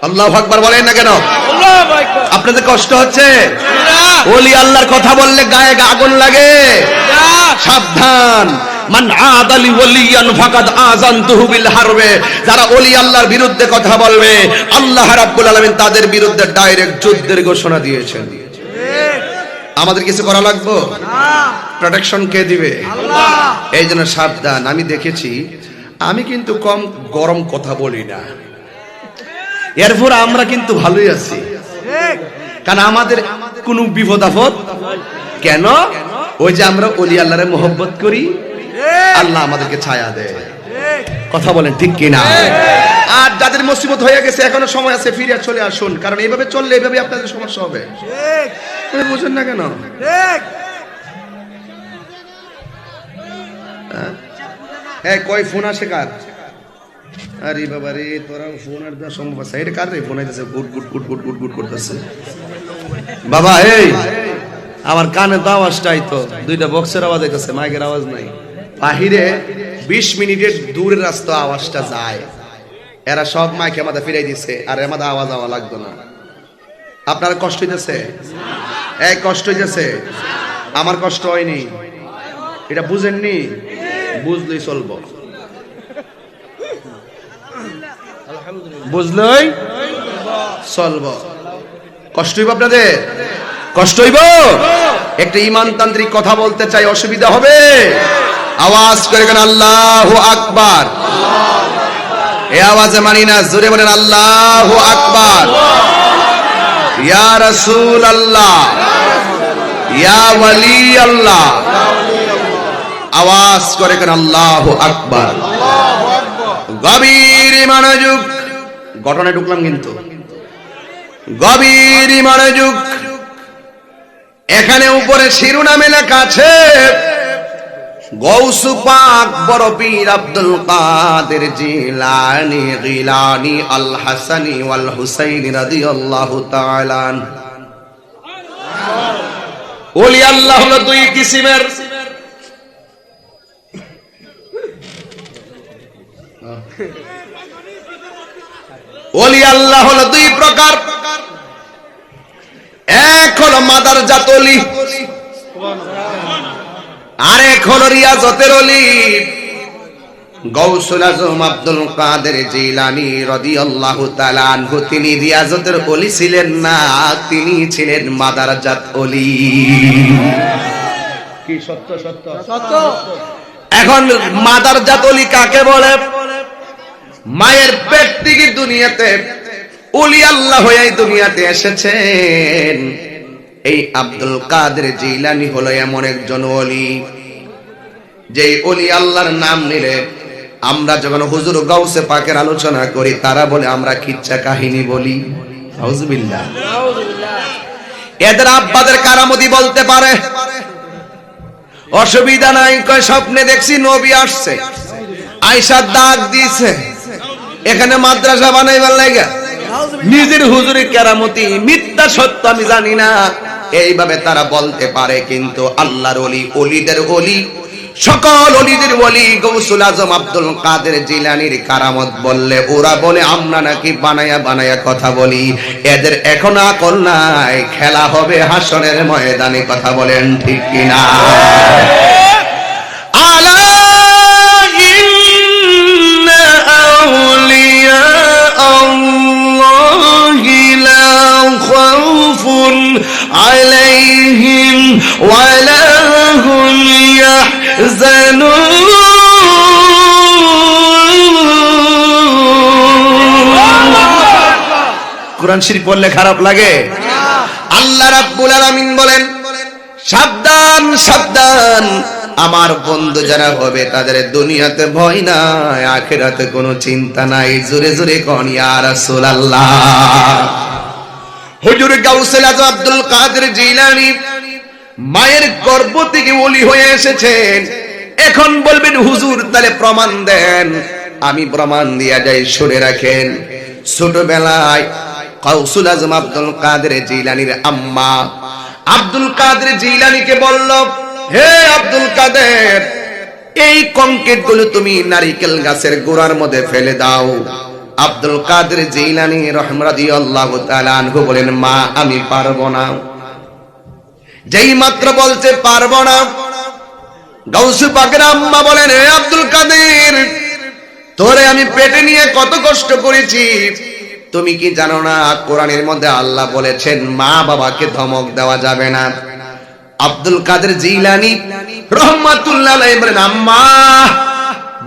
আল্লাহু আকবার বলেন না কেন? আপনাদের কষ্ট হচ্ছে? ওলি আল্লাহর কথা বললে গায়ে আগুন লাগে। সাবধান, মান আদালি ওয়ালিয়ান ফাকাদ আযানতুহু বিল হারবে। যারা ওলি আল্লাহর বিরুদ্ধে কথা বলবে, আল্লাহ রাব্বুল আলামিন তাদের বিরুদ্ধে ডাইরেক্ট যুদ্ধের ঘোষণা দিয়েছেন। আমাদের কিছু করা লাগবে না, প্রোটেকশন কে দিবে আল্লাহ। এই জন্য সাবধান আমি দেখেছি আমি কিন্তু কম গরম কথা বলি না এরপর আমরা কিন্তু ভালোই আছি ঠিক, কারণ আমাদের কোনো বিপদ আপদ কেন ওই যে আমরা ওলি আল্লাহরে মোহব্বত করি ঠিক, আল্লাহ আমাদেরকে ছায়া দেয় ঠিক। কথা বলেন ঠিক কিনা আর যাদের মুসিবত হয়ে গেছে এখনো সময় আছে ফিরে চলে আসুন কারণ এইভাবে চললে এইভাবে আপনাদের সমস্যা হবে ঠিক, আপনি বুঝেন না কেন ঠিক। হ্যাঁ কয় ফোন আসে কার আরে বাবা রে তোরা ফোন আর দেওয়া সম্ভব আছে এটা কার রে ফোন আইতেছে গুট গুট গুট গুট গুট গুট করতেছে বাবা এই আমার কানে তো আওয়াজটাই তো দুইটা বক্সের আওয়াজ আইতেছে মাইকের আওয়াজ নাই বাহিরে 20 মিনিটের দূরের রাস্তা আওয়াজটা যায় এরা সব মাইকে আমাদের ফিরাই দিছে আর আমাদের আওয়াজ আওয়া লাগতো না আপনার কষ্ট হইতেছে এই কষ্ট হইতেছে আমার কষ্ট হয়নি এটা বুঝেননি বুঝলেই চলবো বুঝলই চলবো কষ্ট হইব আপনাদের কষ্ট হইব একটা ইমানতান্ত্রিক কথা বলতে চাই অসুবিধা হবে আওয়াজ করে কেন আল্লাহু আকবার এই আওয়াজে মানি না জোরে বলেন আল্লাহু আকবার ইয়া রাসূল আল্লাহ ইয়া ওয়ালি আল্লাহ আওয়াজ করে কেন আল্লাহু আকবার গভীর মনোযোগ ঘটনায় ঢুকলাম কিন্তু গভীর মনোযোগ এখানে উপরে শিরোনামে লেখা আছে গৌস পাক বড় পীর আব্দুল কাদের জিলানী গিলানী আল হাসানী ওয়াল হুসাইন রাদিয়াল্লাহু তাআলা আনহু ওলি আল্লাহ হলো দুই কিসিমের ওলি আল্লাহ হলো দুই প্রকার এক হলো মাদারজাত ওলি আরেক হলো রিয়াজতের ওলি গৌসুল আজম আব্দুল কাদের জিলানী রাদিয়াল্লাহু তাআলা আনহু তিনি রিয়াজতের ওলি ছিলেন না তিনি ছিলেন মাদারজাত ওলি কি সত্য সত্য সত্য। এখন মাদারজাত ওলি কাকে বলে মায়ের পেট থেকে দুনিয়াতে ওলি আল্লাহ হয়ে দুনিয়াতে এসেছেন এই আব্দুল কাদের জিলানী হলো এমন একজন ওলি যে ওলি আল্লাহর নাম নিলে আমরা যখন হুজুর গাউসে পাকের আলোচনা করি তারা বলে আমরা কিচ্ছা কাহিনী বলি আউযুবিল্লাহ এদের আব্বাদের কারামতি বলতে পারে অসুবিধা নাই কয় স্বপ্নে দেখছি নবী আসছে আয়েশা ডাক দিয়েছে এখানে মাদ্রাসা বানাইবার লাগা নিজের হুজুরের কেরামতি মিথ্যা সত্য আমি জানি না এইভাবে তারা বলতে পারে কিন্তু আল্লাহর ওলি ওলিদের ওলি সকল ওলিদের ওলি গৌসুল আজম আব্দুল কাদের জিলানীর কারামত বললে ওরা বলে আমরা নাকি বানায়া বানায়া কথা বলি এদের এখন আকল নাই খেলা হবে হাসরের ময়দানে কথা বলেন ঠিক কিনা আলা ইন্না আউলিয়া আল্লাহি লা খাউফুন আলাইহিম ওয়া লা হুম ইয়াহজানুন কোরআন শরীফ পড়লে খারাপ লাগে আল্লাহ রাব্বুল আলামিন বলেন সাবধান সাবধান আমার বন্ধু যারা হবে তাদের দুনিয়াতে ভয় নাই আখিরাতে কোনো চিন্তা নাই জোরে জোরে কোন ইয়া রাসূলুল্লাহ হুজুর গাউসুল আজম আব্দুল কাদের জিলানী মায়ের গর্ভ থেকে ওলি হয়ে এসেছেন এখন বলবেন হুজুর তাহলে প্রমাণ দেন আমি প্রমাণ দিয়া যাই শুনে রাখেন ছোটবেলায় গাউসুল আজম আব্দুল কাদের জিলানীর আম্মা আব্দুল কাদের জিলানীকে বলল হে আব্দুল কাদের এই কংক্রিট গুলো তুমি নারিকেল গাছের গোড়ার মধ্যে ফেলে দাও আব্দুল কাদের জিলানী রাদিয়াল্লাহু তাআলা আনহু বলেন মা আমি পারবো না যেই মাত্র বলতে পারবো না গাউস পাকের আম্মা বলেন হে আব্দুল কাদের তোরে আমি পেটে নিয়ে কত কষ্ট করেছি তুমি কি জানো না কোরআনের মধ্যে আল্লাহ বলেছেন মা বাবাকে ধমক দেওয়া যাবে না আব্দুল কাদের জিলানী রহমাতুল্লাহ আলাইহি বলেন, আম্মা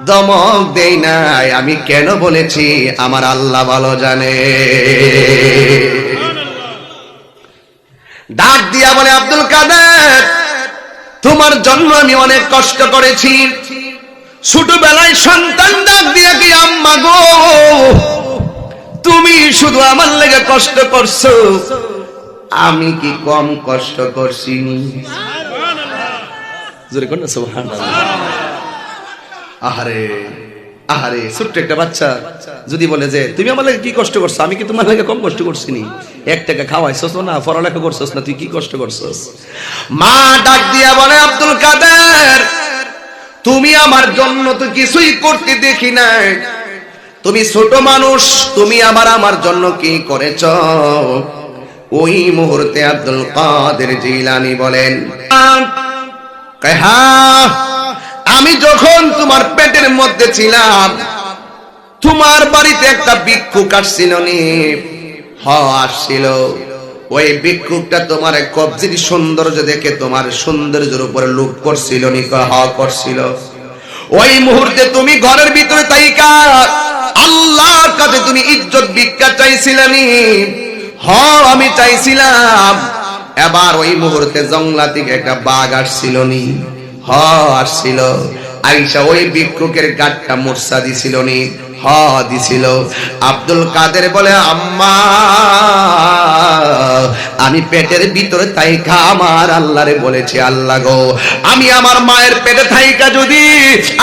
দমক দেই নাই, আমি কেন বলেছি আমার আল্লাহ ভালো জানে। ডাক দিয়া বলে, আব্দুল কাদের তোমার জন্য আমি অনেক কষ্ট করেছি। ছোটবেলায় সন্তান ডাক দিয়া কি, আম্মা গো তুমি শুধু আমার লেগে কষ্ট করছো, আমি কি কম কষ্ট করছি? জোরে কোন সুবহানাল্লাহ। আহারে আহারে, ছোট্ট একটা বাচ্চা যদি বলে যে তুমি আমার লাগে কি কষ্ট করছো, আমি কি তোমার লাগে কম কষ্ট করছি নি? 1 টাকা খাওয়াইছস না, পড়ালেখা করছস না, তুই কি কষ্ট করছস? মা ডাক দিয়া বলে, আব্দুল কাদের তুমি আমার জন্য তো কিছুই করতে দেখি নাই, তুমি ছোট মানুষ, তুমি আমার জন্য কি করেছ? ওই মুহূর্তে আব্দুল কাদের জিলানী বলেন, হ্যাঁ আমি যখন তোমার পেটের মধ্যে ছিলাম তোমার বাড়িতে একটা ভিক্ষুক আসছিল নি? আসছিল। ওই ভিক্ষুকটা তোমার কবজির সৌন্দর্য দেখে তোমার সৌন্দর্যের উপরে লোভ করছিল নি? করছিল। ওই মুহূর্তে তুমি ঘরের ভিতরে তাইকা আল্লাহর কাছে তুমি ইজ্জত ভিক্ষা চাইছিলে নি? আমি চাইছিলাম। এবার ওই মুহূর্তে জঙ্গলা থেকে একটা বাঘ আসছিল নি? আসছিল। আইসা ওই ভিক্ষুকের গাঁটটা মূর্ছা দিছিল নি? দিছিল। আব্দুল কাদের বলে, আম্মা আমি পেটের ভিতরে থাইকা আমার আল্লাহরে বলেছি, আল্লাহ গো আমি আমার মায়ের পেটে থাইকা যদি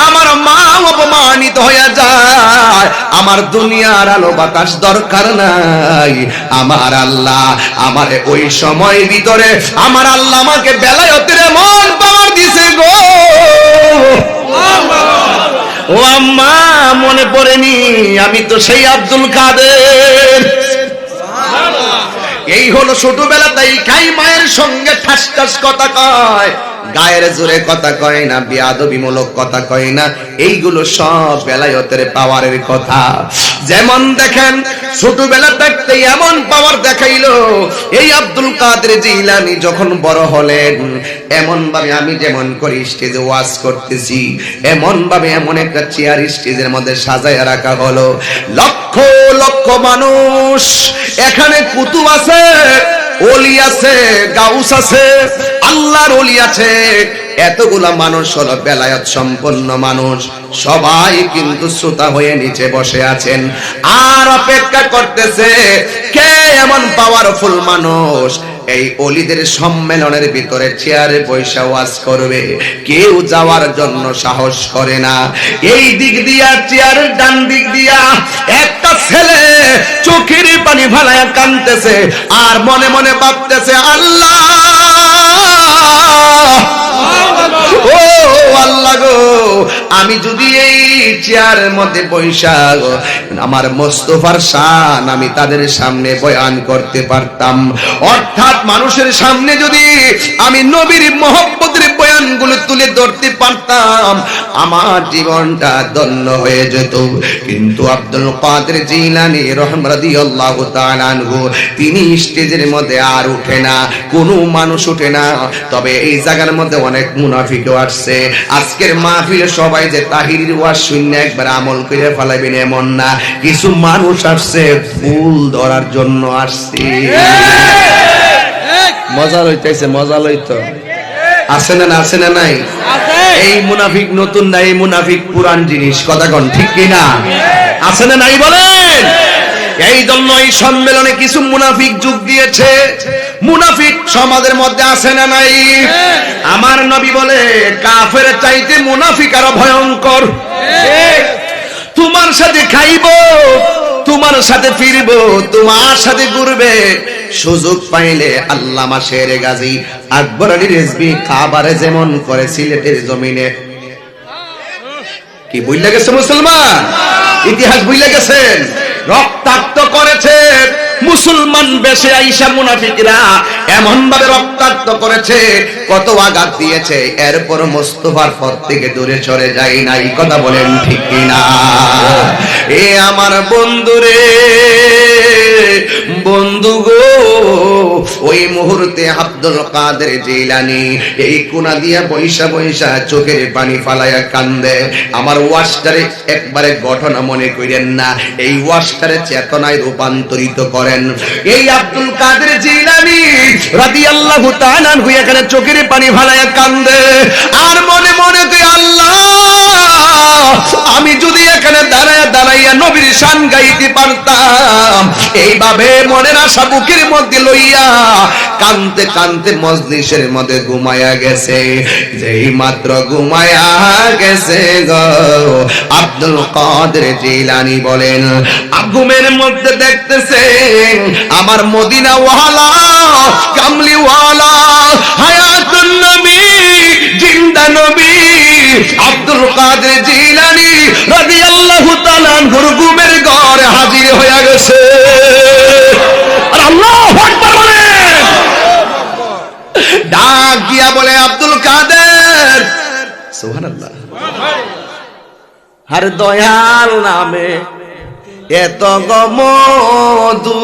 আমার মা অপমানিত হয়ে যায়, আমার দুনিয়ার আলো বাতাস দরকার নাই, আমার আল্লাহ আমারে ওই সময় ভিতরে আমার আল্লাহ আমাকে বেলায়েতের এমন পাওয়ার দিছে গো। ও আম্মা মনে পড়েনি, আমি তো সেই আব্দুল কাদের। এই হলো ছোটবেলা তাই খাই মায়ের সঙ্গে ঠাস ঠাস কথা কয়, গায়ের জোরে কথা কয় না, বেয়াদবিমূলক কথা কয় না, এইগুলো সব বেলায়েতের পাওয়ারের কথা। যেমন দেখেন ছোটবেলা থাকতে এমন পাওয়ার দেখাইলো এই আব্দুল কাদের জিলানী যখন বড় হলেন, এমন ভাবে আমি যেমন করে স্টেজে ওয়াজ করতেছি এমন ভাবে এমন একটা চেয়ার স্টেজের মধ্যে সাজায় রাখা হলো, লক্ষ লক্ষ মানুষ এখানে কুতুব আছে, ওলি আছে, গাউস আছে, আল্লাহর ওলি আছে, এতগুলা মানুষ হলো বেলায়েত সম্পন্ন মানুষ, সবাই কিন্তু শ্রোতা হয়ে নিচে বসে আছেন আর অপেক্ষা করতেছে কে এমন পাওয়ারফুল মানুষ এই ওলিদের সম্মেলনের ভিতরে চেয়ারে বৈশা ওয়াজ করবে। কেউ যাওয়ার জন্য সাহস করে না। এই দিক দিয়া চেয়ারের ডান দিক দিয়া একটা ছেলে চোখের পানি ভালায়া কাঁদতেছে আর মনে মনে ভাবতেছে, আল্লাহ ও আল্লাহ গো আমি যদি এই চেয়ারের মধ্যে বৈশা আমার মোস্তফার শান আমি তাদের সামনে বয়ান করতে পারতাম, অর্থাৎ মানুষের সামনে যদি আমি নবীর মহব্বতের বয়ানগুলো তুলে ধরতে পারতাম আমার জীবনটা ধন্য হয়ে যেত। কিন্তু আব্দুল কাদের জিলানী রাদিয়াল্লাহু তাআলা আনহু তিনি স্টেজের মধ্যে আর উঠে না, কোনো মানুষ উঠে না। তবে এই জায়গার মধ্যে অনেক মুনাফিকও আসছে। আজকের মাহফিলে সবাই যে তাহিরির ওয়াজ শুনে একবার আমল করে ফেলাবেন এমন না, কিছু মানুষ আসছে ফুল ধরার জন্য আসছে। মজা লইতেছে, মজা লইতো আছে না? আছে না নাই? এই মুনাফিক নতুন না, এই মুনাফিক পুরান জিনিস, কথা কোন ঠিক কিনা? আছে না নাই বলেন? এই জন্য এই সম্মেলনে কিছু মুনাফিক যোগ দিয়েছে। মুনাফিক সমাজের মধ্যে আছে না নাই? আমার নবী বলে কাফের চাইতে মুনাফিক আরো ভয়ঙ্কর। তোমার সাথে খাইবো, তোমার সাথে ফিরবো, তোমার সাথে ঘুরবে, সুযোগ পাইলে আল্লামা শেরে গাজী আকবর আলী রিজভী কাবারে যেমন করে সিলেটের জমিনে কি বুঝলে গেছে মুসলমান, ইতিহাস বুঝলে গেছেন, রক্তাক্ত করেছে মুসলমান বেশে আইসা মুনাফিকরা এমন ভাবে রক্তাক্ত করেছে, কত আঘাত দিয়েছে, এরপর মোস্তফার পথ থেকে দূরে সরে যায় নাই। কথা বলেন ঠিক কিনা? এ আমার বন্ধুরে বন্ধু গো, ওই মুহূর্তে আব্দুল কাদের জিলানী এই কোনা দিয়া পয়সা পয়সা চোখের পানি ফালাইয়া কান্দে। আমার ওয়াজটারে একবারে ঘটনা মনে করেন না, এই ওয়াজটারে চেতনায় রূপান্তরিত করেন। এই আব্দুল কাদের জিলানী রাদিয়াল্লাহু তাআলা আনহু এখানে চোখের পানি ফালাইয়া কান্দে, আর মনে মনে কই আল্লাহ, আমি যদি এখানে দাঁড়াইয়া দাঁড়াইয়া নবীর শান গাইতে পারতাম। এইভাবে মনের আশা বুকের মধ্যে লইয়া কানতে কানতে মজলিসের মধ্যে ঘুমায়া গেছে। যেই মাত্র ঘুমায়া গেছে গো, আব্দুল কাদের জিলানী বলেন, ঘুমের মধ্যে দেখতেছে আমার মদিনা ওয়ালা কামলি ওয়ালা হায়াতুন নবী জিন্দা নবী আব্দুল কাদের জিলানী রাদিয়াল্লাহু তাআলা আনহুর ঘুমের ঘরে হাজির হয়ে গেছে। আর আল্লাহু আকবার বলেন, ডাক দিয়া বলে আব্দুল কাদের, সুবহানাল্লাহ, আর দয়াল নামে এত গমদু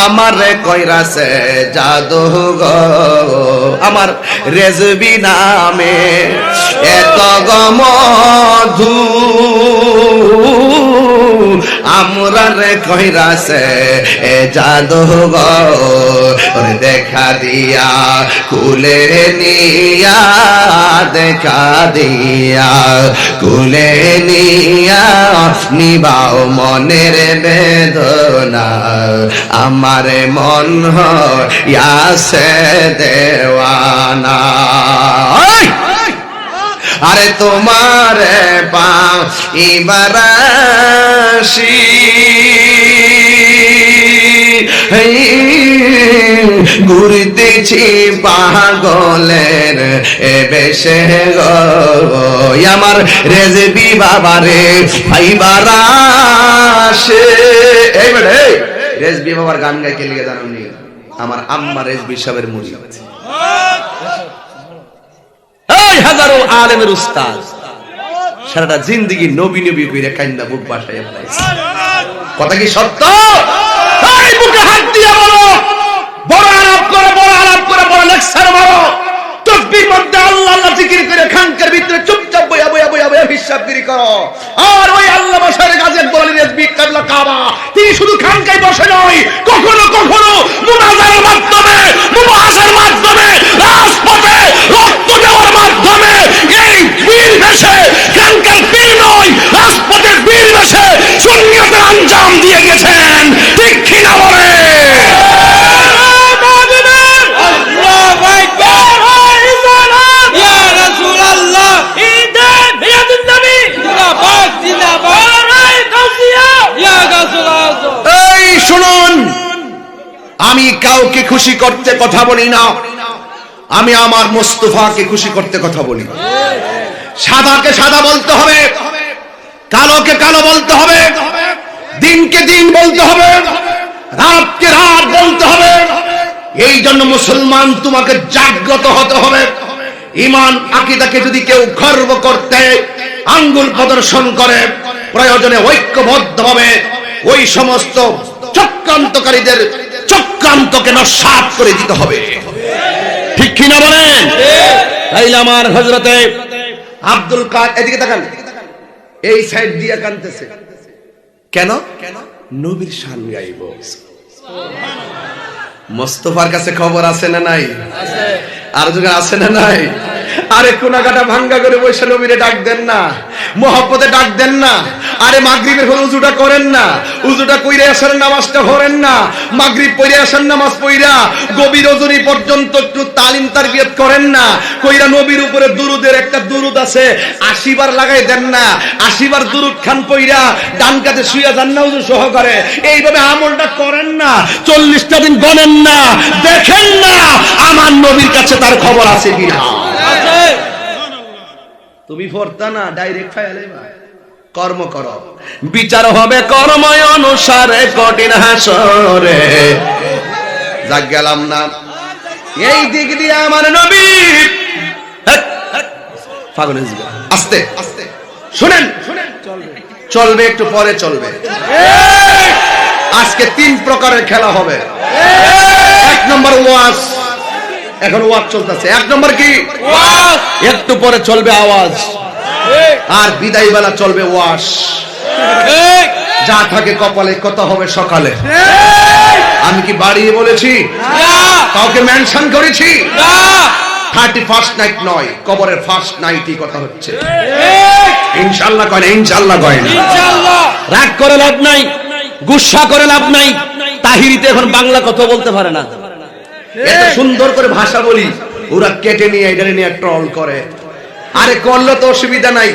আমারে কইরাছে জাদু গো, আমার রেজবি নামে এত গমধু আমরা রে কইরাছে জাদু গো, দেখা দিয়া কুলে নিয়া, দেখা দিয়া কুলে নিয়া নিবাও মনের বেদনা, আমার মন হইয়াছে দেওয়ানা। আরে তোমার পাইবারাশি ঘুরতেছি পাগলের বেশে গো, আমার রেজবি বাবারে পাইবারাশে। এই বেড়ে রেজবি বাবার গান গাইতে লিগে জানি, আমার আম্মা রেজবি সাহেবের মুড়ি আছে, এই হাজারো আলেমের উস্তাদ সারাটা জিন্দেগি নবী নবী কইরা কান্দা বুক বাসায় ফেলাইছে। কথা কি সত্য? এই বুকে হাত দিয়া বলো, বড় আলাপ করে বড় আলাপ করে বড় লেকচার মারো, তকবীর মধ্যে আল্লাহ আল্লাহ জিকির করে খানকার ভিতরে চুপচাপ বইয়া বইয়া বইয়া বইয়া হিসাবগিরি করো। আর ওই আল্লাহ বাসার কাজে বলেন রেজবি কিবলা কাবা, তিনি শুধু খানকায় বসে নয়, কখনো কখনো মুনাজারের মাধ্যমে, মুবাহাসার মাধ্যমে, রাজপথে রক্ত দেওয়ার মাধ্যমে এই বীর বেশে, খানকার বীর নয় রাজপথের বীর বেশে সুন্নিয়তের আঞ্জাম দিয়ে গেছেন। ঠিক কিনা বলে? আমি কাউকে খুশি করতে কথা বলি না, আমি আমার মুস্তাফাকে খুশি করতে কথা বলি। সাদাকে সাদা বলতে হবে, কালোকে কালো বলতে হবে, দিনকে দিন বলতে হবে, রাতকে রাত বলতে হবে। এই জন্য মুসলমান তোমাকে জাগ্রত হতে হবে। ঈমান আকীদাকে যদি কেউ খর্ব করতে আঙ্গুল প্রদর্শন করে, প্রয়োজনে ঐক্যবদ্ধভাবে ওই সমস্ত চক্রান্তকারীদের চক্রান্তকে নস্যাৎ করে দিতে হবে। ঠিক কিনা বলেন? তাইলে আমার হযরতে আব্দুল কাদের, এদিকে তাকান, এই সাইড দিয়ে কানতেছে কেন? নবীর শান গাইব। মুস্তাফার কাছে খবর আছে না নাই? আর যখন আছে না নাই? আরে কোনাকাটা ভাঙ্গা করে বসে নবীরে ডাক দেন না, মোহাব্বতে ডাক দেন না। আরে মাগরিবের হলো উজুটা করেন না, উজুটা কইরা আসার নামাজটা করেন না, মাগরিব পড়ে আসার নামাজ পড়া গভীর রজনী পর্যন্ত একটু তালিম তারবিয়ত করেন না, কইরা নবীর উপরে দুরুদের একটা দুরুদ আছে 80 বার লাগাই দেন না, 80 বার দুরুদ খান পড়া ডান কাতে শুয়া যান না উজু সহকারে। এইভাবে আমলটা করেন না, 40টা দিন গণেন না, দেখেন না আমার নবীর কাছে তার খবর আছে কিনা। তুমি পড়তা না, ডাইরেক্ট ফাইলাইবা। কর্ম করো, বিচার হবে কর্ম অনুসারে কঠিন হাসরে। যাক গেলাম না এই দিক দিয়ে আমার নবী। পাগল আস্তে আস্তে শুনেন, চলবে চলবে, একটু পরে চলবে। আজকে 3 প্রকারের খেলা হবে। 1 নম্বর ওয়াজ, এখন ওয়াজ চলতেছে। 1 নম্বর কি? ওয়াজ। একটু পরে চলবে আওয়াজ, আর বিদায় বেলা চলবে ওয়াজ। ঠিক। যা থাকে কপালে, কথা হবে সকালে। আমি কি বাড়িয়ে বলেছি? না। কাউকে মেনশন করেছি? না। 31st নাইট নয়, কবরের ফার্স্ট নাইটই কথা হচ্ছে। ঠিক। ইনশাআল্লাহ কয় না, ইনশাআল্লাহ কয় না। ইনশাআল্লাহ। রাগ করে লাভ নাই, গুসা করে লাভ নাই। তাহিরিতে এখন বাংলা কথা বলতে পারে না। এত সুন্দর করে ভাষা বলি, ওরা কেটে নিয়ে এটা নিয়ে ট্রল করে। আরে করলে তো অসুবিধা নাই,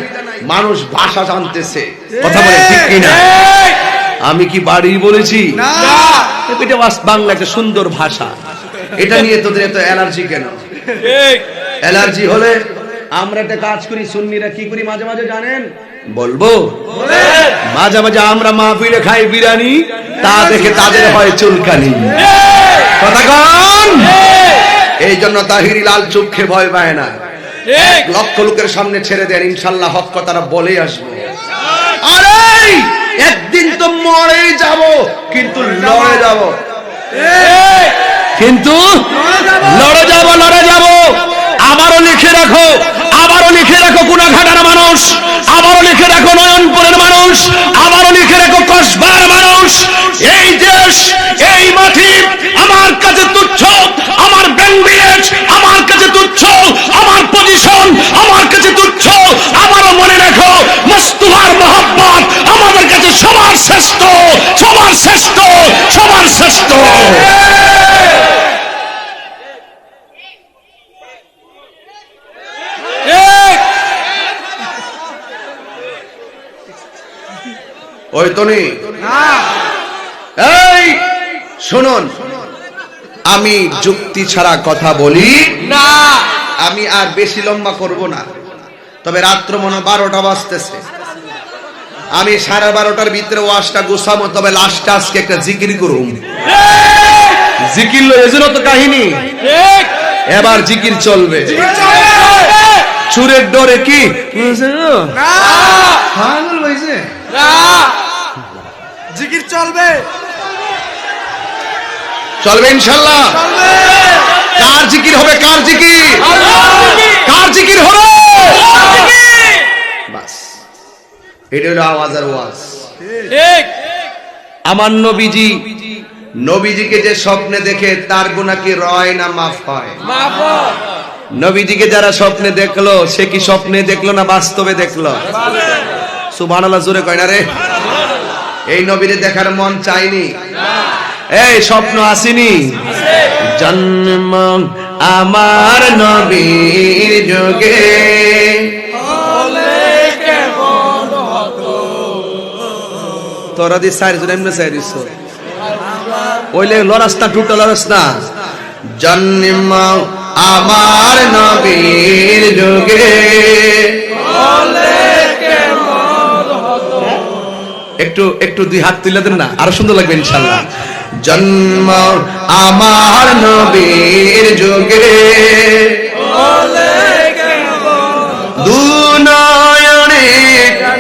মানুষ ভাষা জানতেছে। কথা বলে ঠিক কিনা? ঠিক। আমি কি বাড়ি বলেছি? না। এটা বাংলা একটা সুন্দর ভাষা। এটা নিয়ে তোদের এত অ্যালার্জি কেন? ঠিক। অ্যালার্জি হলে আমরা একটা কাজ করি, সুন্নিরা কি করি মাঝে মাঝে জানেন? বলবো, মাঝে মাঝে আমরা মাহফিলে খাই বিরিয়ানি, তা দেখে তাদের হয় চুলকানি। কথা কন। এই জন্য তাহিরি লাল চোখে ভয় পায় না। ঠিক। লক্ষ লোকের সামনে ছেড়ে দেন, ইনশাল্লাহ হক কথাটা বলেই আসবো। আরে একদিন তো মরেই যাব, কিন্তু লড়ে যাব। ঠিক। কিন্তু লড়ে যাব, লড়ে যাব। আবারও লিখে রাখো, আবারও লিখে রাখো গুনাঘাটার মানুষ, আবারও লিখে রাখো নয়নপুরের মানুষ, আবারও লিখে রাখো কসবার মানুষ। এই দেশ, এই মাটি আমার কাছে তুচ্ছ, আমার ব্যাংক, আমার কাছে তুচ্ছ, আমার পজিশন আমার কাছে তুচ্ছ। আবারও মনে রাখো, মুস্তাফার মহব্বত আমাদের কাছে সবার শ্রেষ্ঠ, সবার শ্রেষ্ঠ, সবার শ্রেষ্ঠ। ঠিক। ওই তনি, এই শুনুন, আমি যুক্তি ছাড়া কথা বলি না। আমি আর বেশি লম্বা করব না। তবে রাত্র মনে 12টা বাজতেছে, আমি 12:30টার ভিতরে ওয়াজটা গুছাবো। তবে লাস্টে আজকে একটা জিকির করুম। জিকির লো এজন্য তো কাহিনী। ঠিক। এবার জিকির চলবে। চুরের ডরে কি না। পাগল হয়েছে? না। জিকির চলবে। চলবে ইনশাল্লাহ। কার জিকির হবে? কার জিকির? কার জিকির হবে? বাস, এটা হলো আওয়াজ আর ওয়াজ। ঠিক। আমার নবীজি, নবীজিকে যে স্বপ্নে দেখে তার গুনাহ কি রয় না মাফ হয়? মাফ। নবীজিকে যারা স্বপ্নে দেখলো, সে কি স্বপ্নে দেখলো না বাস্তবে দেখলো? সুবহানাল্লাহ জোরে কয় না রে। এই নবীরে দেখার মন চাইনি? এই স্বপ্ন আসেনি? জন্ম আমার নবীর যুগে, তোরা দি সাইর জন্য এমনি সাইরিস ওইলে লরাস না, টুটা লরাস না। জন্ম আমার নবীর যুগে, একটু একটু 2 হাত তুলে দেন না, আরো সুন্দর লাগবে ইনশাআল্লাহ। জন্ম আমার নবীর যুগে, দুনয়নে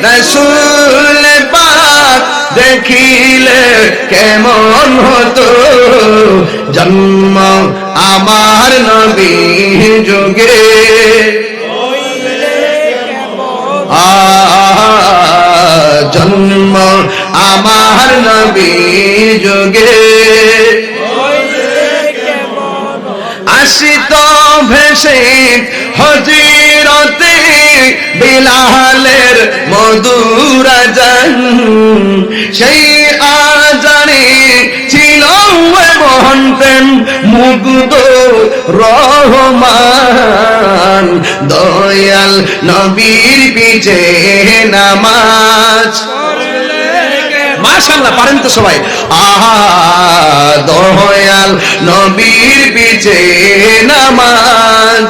রাসূল পাক দেখিলে কেমন হতো। জন্ম আমার নবীর যুগে, জন্ম আমার নবীর যুগে, আসিত ভেসে হযরতে বিলালের মধুর আযান, সেই আযানে ছিল মহান মুগ্ধ রহমান। দয়াল নবীর পিছে নামাজ, মাশাআল্লাহ পারেন তো সবাই? আহা, দয়াল নবীর পিছে নামাজ,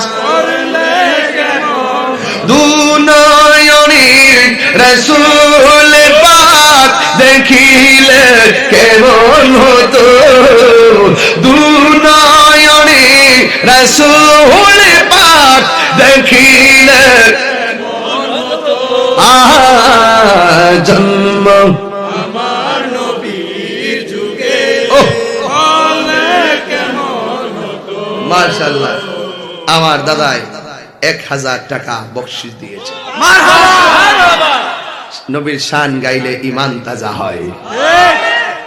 দুনয়নে রাসূল পাক দেখিলে কেমন হতো। দুনয়নে রাসূল পাক দেখিলে, জন্ম মাশাআল্লাহ আমার দাদাই 1000 টাকা বকশিশ দিয়েছে। নবীর শান গাইলে ঈমান তাজা হয়,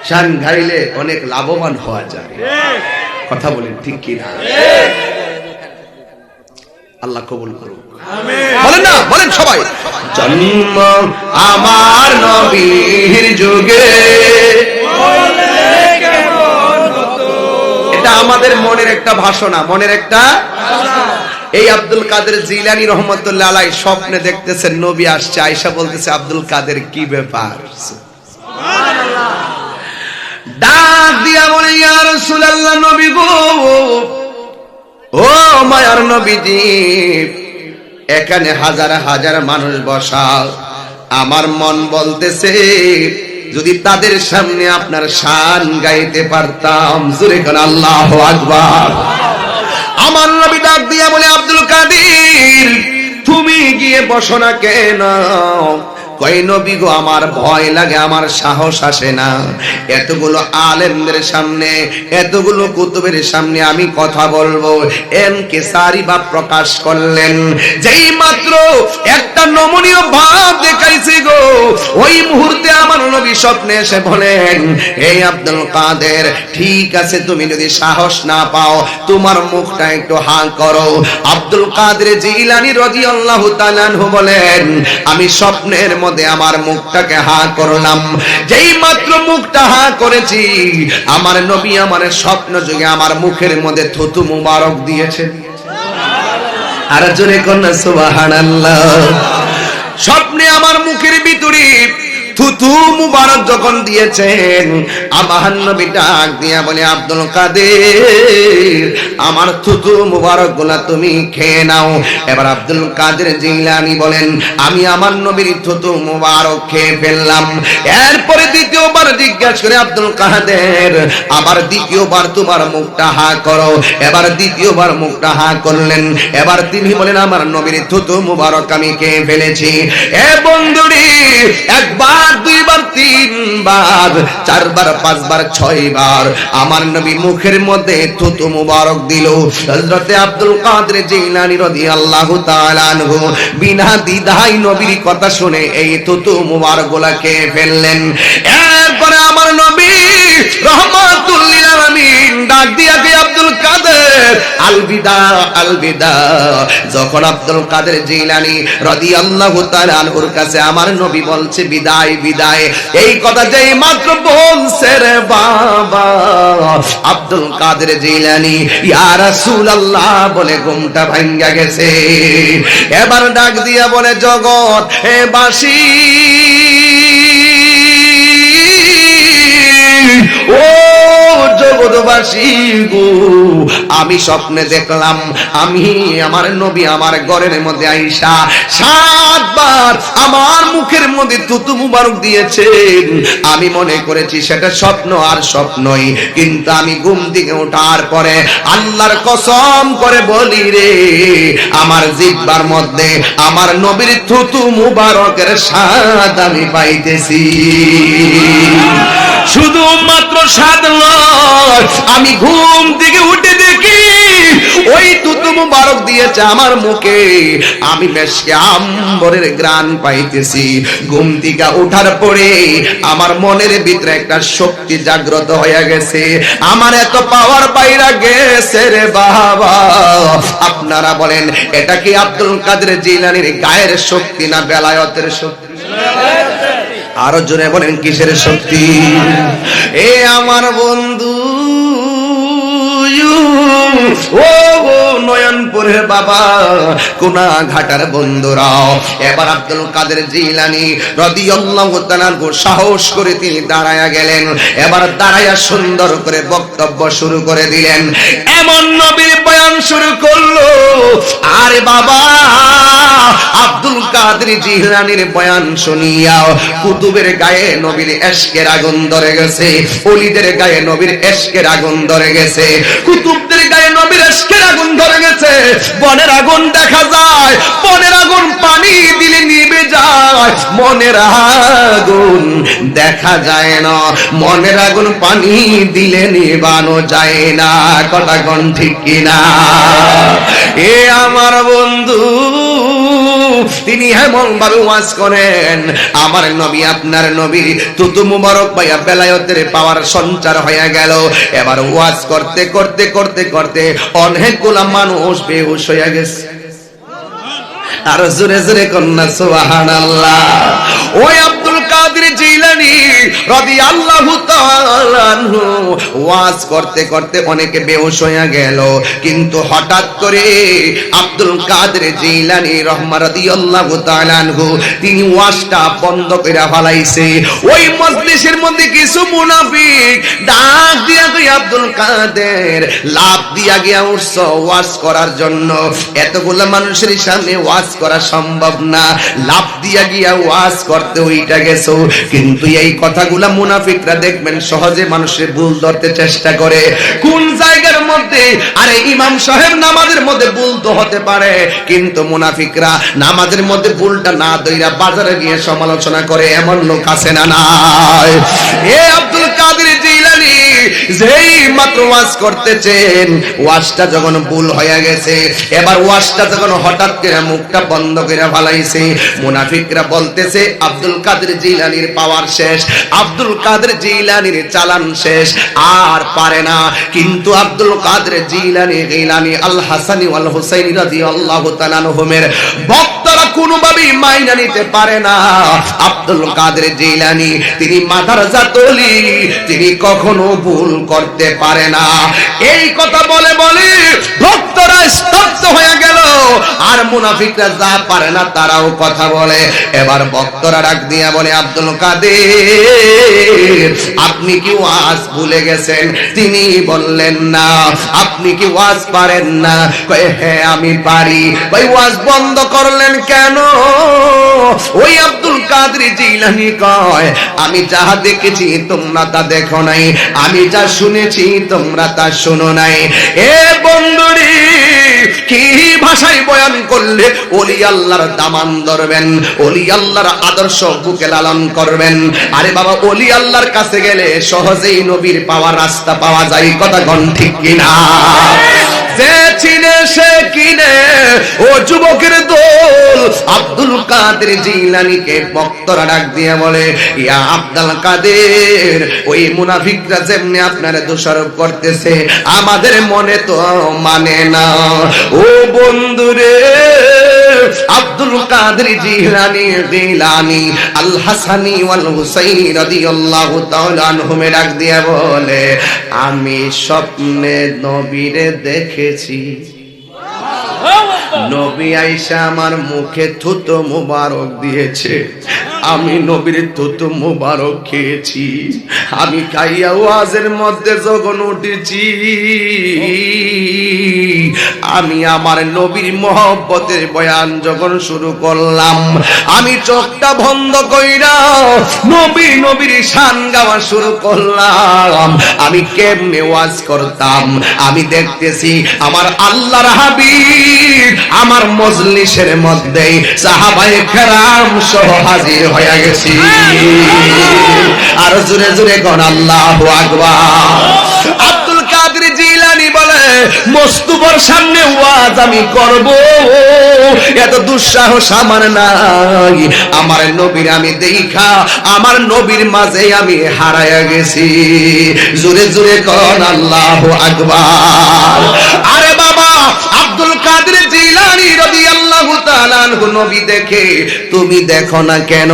শান গাইলে অনেক লাভবান হওয়া যায়। কথা বলেন ঠিক কি না? আল্লাহ কবুল করুন, বলেন না, বলেন সবাই। জন্ম আমার নবীর যুগে, এটা আমাদের মনের একটা ভাষণা, মনের একটা। এই আব্দুল কাদের জিলানী রহমতুল্লাহ আলাইহি স্বপ্নে দেখতেছেন নবী আসছে, আয়েশা বলতেছে আব্দুল কাদের কি ব্যাপার? সুবহানাল্লাহ। ডাক দিয়া বলে ইয়া রাসূলুল্লাহ, নবী গো, ও মায়ার নবীজি, এখানে হাজার হাজার মানুষ বসা, আমার মন বলতেছে যদি তাদের সামনে আপনার শান গাইতে পারতাম। জোরে করে আল্লাহু আকবার। আমার নবী ডাক দিয়া বলে আব্দুল কাদের, তুমি গিয়ে বসো না কেন? কই নবী গো, আমার ভয় লাগে, আমার সাহস আসে না। এতগুলো আলেমদের সামনে, এতগুলো কুতুবের সামনে আমি কথা বলবো। এনকেসারি ভাব প্রকাশ করলেন। যেই মাত্র একটা নমনীয় ভাব দেখাইছে গো, ওই মুহূর্তে আমার নবী স্বপ্নে এসে বলেন, এই আব্দুল কাদের, ঠিক আছে, তুমি যদি সাহস না পাও তোমার মুখটা একটু হা করো। আব্দুল কাদের জিলানী রাদিয়াল্লাহু তাআলা আনহু বলেন, আমি স্বপ্নের মধ্যে আমার মুখটাকে হা করলাম। যেই মাত্র মুখটা হা করেছি, আমার নবী আমার স্বপ্ন যুগে আমার মুখের মধ্যে থুতু মুবারক দিয়েছে। আর জোরে কন্যা সুবহানাল্লাহ। স্বপ্নে আমার মুখের ভিতরে থুতু মুবারক যখন দিয়েছেন, আমার নবী ডাক দিয়া বলে আব্দুল কাদের, আমার থুতু মুবারক গুলা তুমি খেয়ে নাও। এবার আব্দুল কাদের জিলানী বলেন, আমি আমার নবীর থুতু মুবারক খেয়ে ফেললাম। এরপরে দ্বিতীয়বার জিজ্ঞাসা করে আব্দুল কাদের, আবার দ্বিতীয়বার তোমার মুখটা হা করো। এবার দ্বিতীয়বার মুখটা হা করলেন। এবার তিনি বলেন, আমার নবীর থুতু মুবারক আমি খেয়ে ফেলেছি। এ বন্ধুরি, একবার, দুইবার, তিনবার, চারবার, পাঁচবার, ছয়বার আমার নবী মুখের মধ্যে থুতু মুবারক দিল। হযরতে আব্দুল কাদের জিলানী রাদিয়াল্লাহু তাআলা আনহু বিনা দ্বিধায় নবীর কথা শুনে এই থুতু মুবারক গুলা খেয়ে ফেললেন। এরপরে আমার নবী রহমাতুল লিল আলামিন ডাক দিয়া কে আব্দুল কাদের, আলবিদা, আলবিদা। যখন আব্দুল কাদের জিলানী রাদিয়াল্লাহু তাআলা আনহুর কাছে আমার নবী বলছে বিদায়, বিদায়, এই কথা যেই মাত্র বলছে রে বাবা, আব্দুল কাদের জিলানী ইয়া রাসূলুল্লাহ বলে ঘুমটা ভাঙ্গা গেছে। এবার ডাক দিয়া বলে, জগৎ হে বাসী, ও জগৎবাসী গো, আমি স্বপ্নে দেখলাম আমি আমার নবী আমার ঘরের মধ্যে আইসা 7 বার আমার মুখের মধ্যে থুতু মুবারক দিয়েছেন। আমি মনে করেছি সেটা স্বপ্ন, আর স্বপ্নই। কিন্তু আমি ঘুম থেকে ওঠার পরে আল্লাহর কসম করে বলি রে, আমার জিহ্বার মধ্যে আমার নবীর থুতু মুবারকের স্বাদ আমি পাইতেছি। শুধুমাত্র স্বাদ নয়, আমি ঘুম থেকে উঠে দেখি ওই থুতু মুবারক দিয়েছে আমার মুখে, আমি মেশকে আম্বরের ঘ্রাণ পাইতেছি। ঘুম থেকে ওঠার পরে আমার মনের ভিতরে একটা শক্তি জাগ্রত হয়ে গেছে, আমার এত পাওয়ার বাইরা গেছে রে বাবা। আপনারা বলেন, এটা কি আব্দুল কাদের জিলানীর গায়ের শক্তি না বেলায়েতের শক্তি? আরো জোরে বলেন, কিসের শক্তি? এ আমার বন্ধু, ও নয়নপুরের বাবা, কোনা ঘাটার বন্ধুরা, এবার আব্দুল কাদের জিলানী রাদিয়াল্লাহু তাআলা সাহস করে তিনি দাঁড়ায়া গেলেন। এবার দাঁড়ায়া সুন্দর করে বক্তব্য শুরু করে দিলেন। এমন নবীর বয়ান শুরু করলো, আরে বাবা, আব্দুল কাদের জিলানীর বয়ান শুনিয়া কুতুবের গায়ে নবীর ইশকের আগুন ধরে গেছে, ওলিদের গায়ে নবীর ইশকের আগুন ধরে গেছে, কুতুবদের গায়ে নবীর ইশকের আগুন ধরে গেছে। বনের আগুন দেখা যায়, বনের আগুন পানি দিলে নিভে যায়, মনের আগুন দেখা যায় না, মনের আগুন পানি দিলে নিবানো যায় না। কথা কোন ঠিক কিনা? এ আমার বন্ধু, তিনি এমন ভাবে ওয়াজ করেন, আমার নবী আপনার নবী তুতু মুবারক ভাইয়া বেলায়েতের পাওয়ার সঞ্চার হয়ে গেল। এবার ওয়াজ করতে করতে করতে করতে অনেকগুলা মানুষ বেহুশ হয়ে গেছে। আর জোরে জোরে কন্যা সুবহানাল্লাহ। ওই আব্দুল কাদের জিলানী রাদিয়াল্লাহু তাআলা আনহু ওয়াজ করতে করতে অনেকে বেহুশ হয়ে গেল, কিন্তু হঠাৎ করে আব্দুল কাদের জিলানী রাদিয়াল্লাহু তাআলা আনহু তিনি ওয়াজটা বন্ধ করে ফেলাইছে। ওই মজলিসের মধ্যে কিছু মুনাফিক ডাক দিয়া কই আব্দুল কাদের লাভ দিয়া গিয়া উঠছ ওয়াজ করার জন্য, এতগুলো মানুষের সামনে ওয়াজ করা সম্ভব না, লাভ দিয়া গিয়া ওয়াজ করতে ওইটা গেছো। কিন্তু এই কথাগুলা মুনাফিকরা দেখবেন সহজে মানুষের ভুল ধরতে চেষ্টা করে। কোন জায়গার মধ্যে আরে ইমাম সাহেব নামাজের মধ্যে ভুল তো হতে পারে, কিন্তু মুনাফিকরা নামাজের মধ্যে ভুলটা না ধইরা বাজারে গিয়ে সমালোচনা করে, এমন লোক আছে না নাই? এ আব্দুল কাদের জিলানী যেই মাত্র ওয়াজ করতেছেন, ওয়াজটা যখন ভুল হয়ে গেছে, এবার ওয়াজটা যখন হঠাৎ করে মুখটা বন্ধ করে ফেলাইছে, মুনাফিকরা বলতেছে আব্দুল কাদের জিলানীর পাওয়ার শেষ, আব্দুল কাদের জিলানীর চালান শেষ, আর পারে না। কিন্তু আব্দুল কাদের জিলানী আল হাসানি ওয়াল হুসাইনি রাদিয়াল্লাহু তাআলা আনহুমের ভক্তরা কোনোভাবেই মাইনা নিতে পারে না। আব্দুল কাদের জিলানী তিনি মাদারজাত ওলি, তিনি কখনো ভুল করতে পারে না। এই কথা বলে বলে ভক্তরা স্তব্ধ হয়ে গেল, আর মুনাফিকরা যা পারে না তারাও কথা বলে। এবার ভক্তরা ডাক দিয়া বলে আব্দুল কাদের আপনি কি ওয়াজ ভুলে গেছেন? তিনি বললেন না। আপনি কি ওয়াজ পারেন না? কয় হ্যাঁ আমি পারি। ভাই ওয়াজ বন্ধ করলেন কেন? ওই আব্দুল কাদের জিলানী কয় আমি যা দেখেছি তোমরা তা দেখো নাই, আমি যা শুনেছি তোমরা তা শুনো নাই। এ বন্ধুরে কি ভাষায় বয়ান করলে ওলি আল্লাহর দামান ধরবেন, ওলি আল্লাহর আদর্শ বুকে লালন করবেন। আরে বাবা, ওলি আল্লাহর কাছে গেলে সহজেই নবীর পাওয়ার রাস্তা পাওয়া যায়। কথা কোন ঠিক কিনা? যে চিনে সে কিনে, ও যুবকের দল আব্দুল কাদের জিলানীকে ভক্তরা ডাক দিয়ে বলে ইয়া আব্দুল কাদের, ওই মুনাফিকরা যেমনি আপনার দোষারোপ করতেছে আমাদের মনে তো মানে না। ও বন্ধুরে, আব্দুল কাদের জিলানী আল হাসানি ওয়াল হুসাইনি রাদিয়াল্লাহু তাআলা আনহুমে ডাক দিয়ে বলে আমি স্বপ্নে নবীরে দেখেছি, নবী আয়েশা আমার মুখে থুতু মুবারক দিয়েছে, আমি নবীর থুতু মুবারক খেয়েছি। আমি খাইয়া ওয়াজের মধ্যে যখন উঠেছি, আমি আমার নবীর মহব্বতের বয়ান যখন শুরু করলাম, আমি চোখটা বন্ধ কইরা নবীর শান গাওয়া শুরু করলাম। আমি কেমনে ওয়াজ করতাম, আমি দেখতেছি আমার আল্লাহর হাবিব আমার মজলিসের মধ্যে সাহাবায়ে কেরাম সহ হাজির হয়ে গেছি। আর জোরে জোরে কোন আল্লাহু আকবার। আব্দুল কাদের জিলানী বলে মস্তুবর সামনে ওয়াজ আমি করব, এত দুঃসাহস আমার নাই। আমার নবীর আমি দেখা আমার নবীর মাঝে আমি হারায়া গেছি। জোরে জোরে কোন আল্লাহু আকবার। আরে বাবা, আব্দুল কাদের জিলানী রাদিয়াল্লাহু তাআলা আনহু নবী দেখে তুমি দেখো না কেন?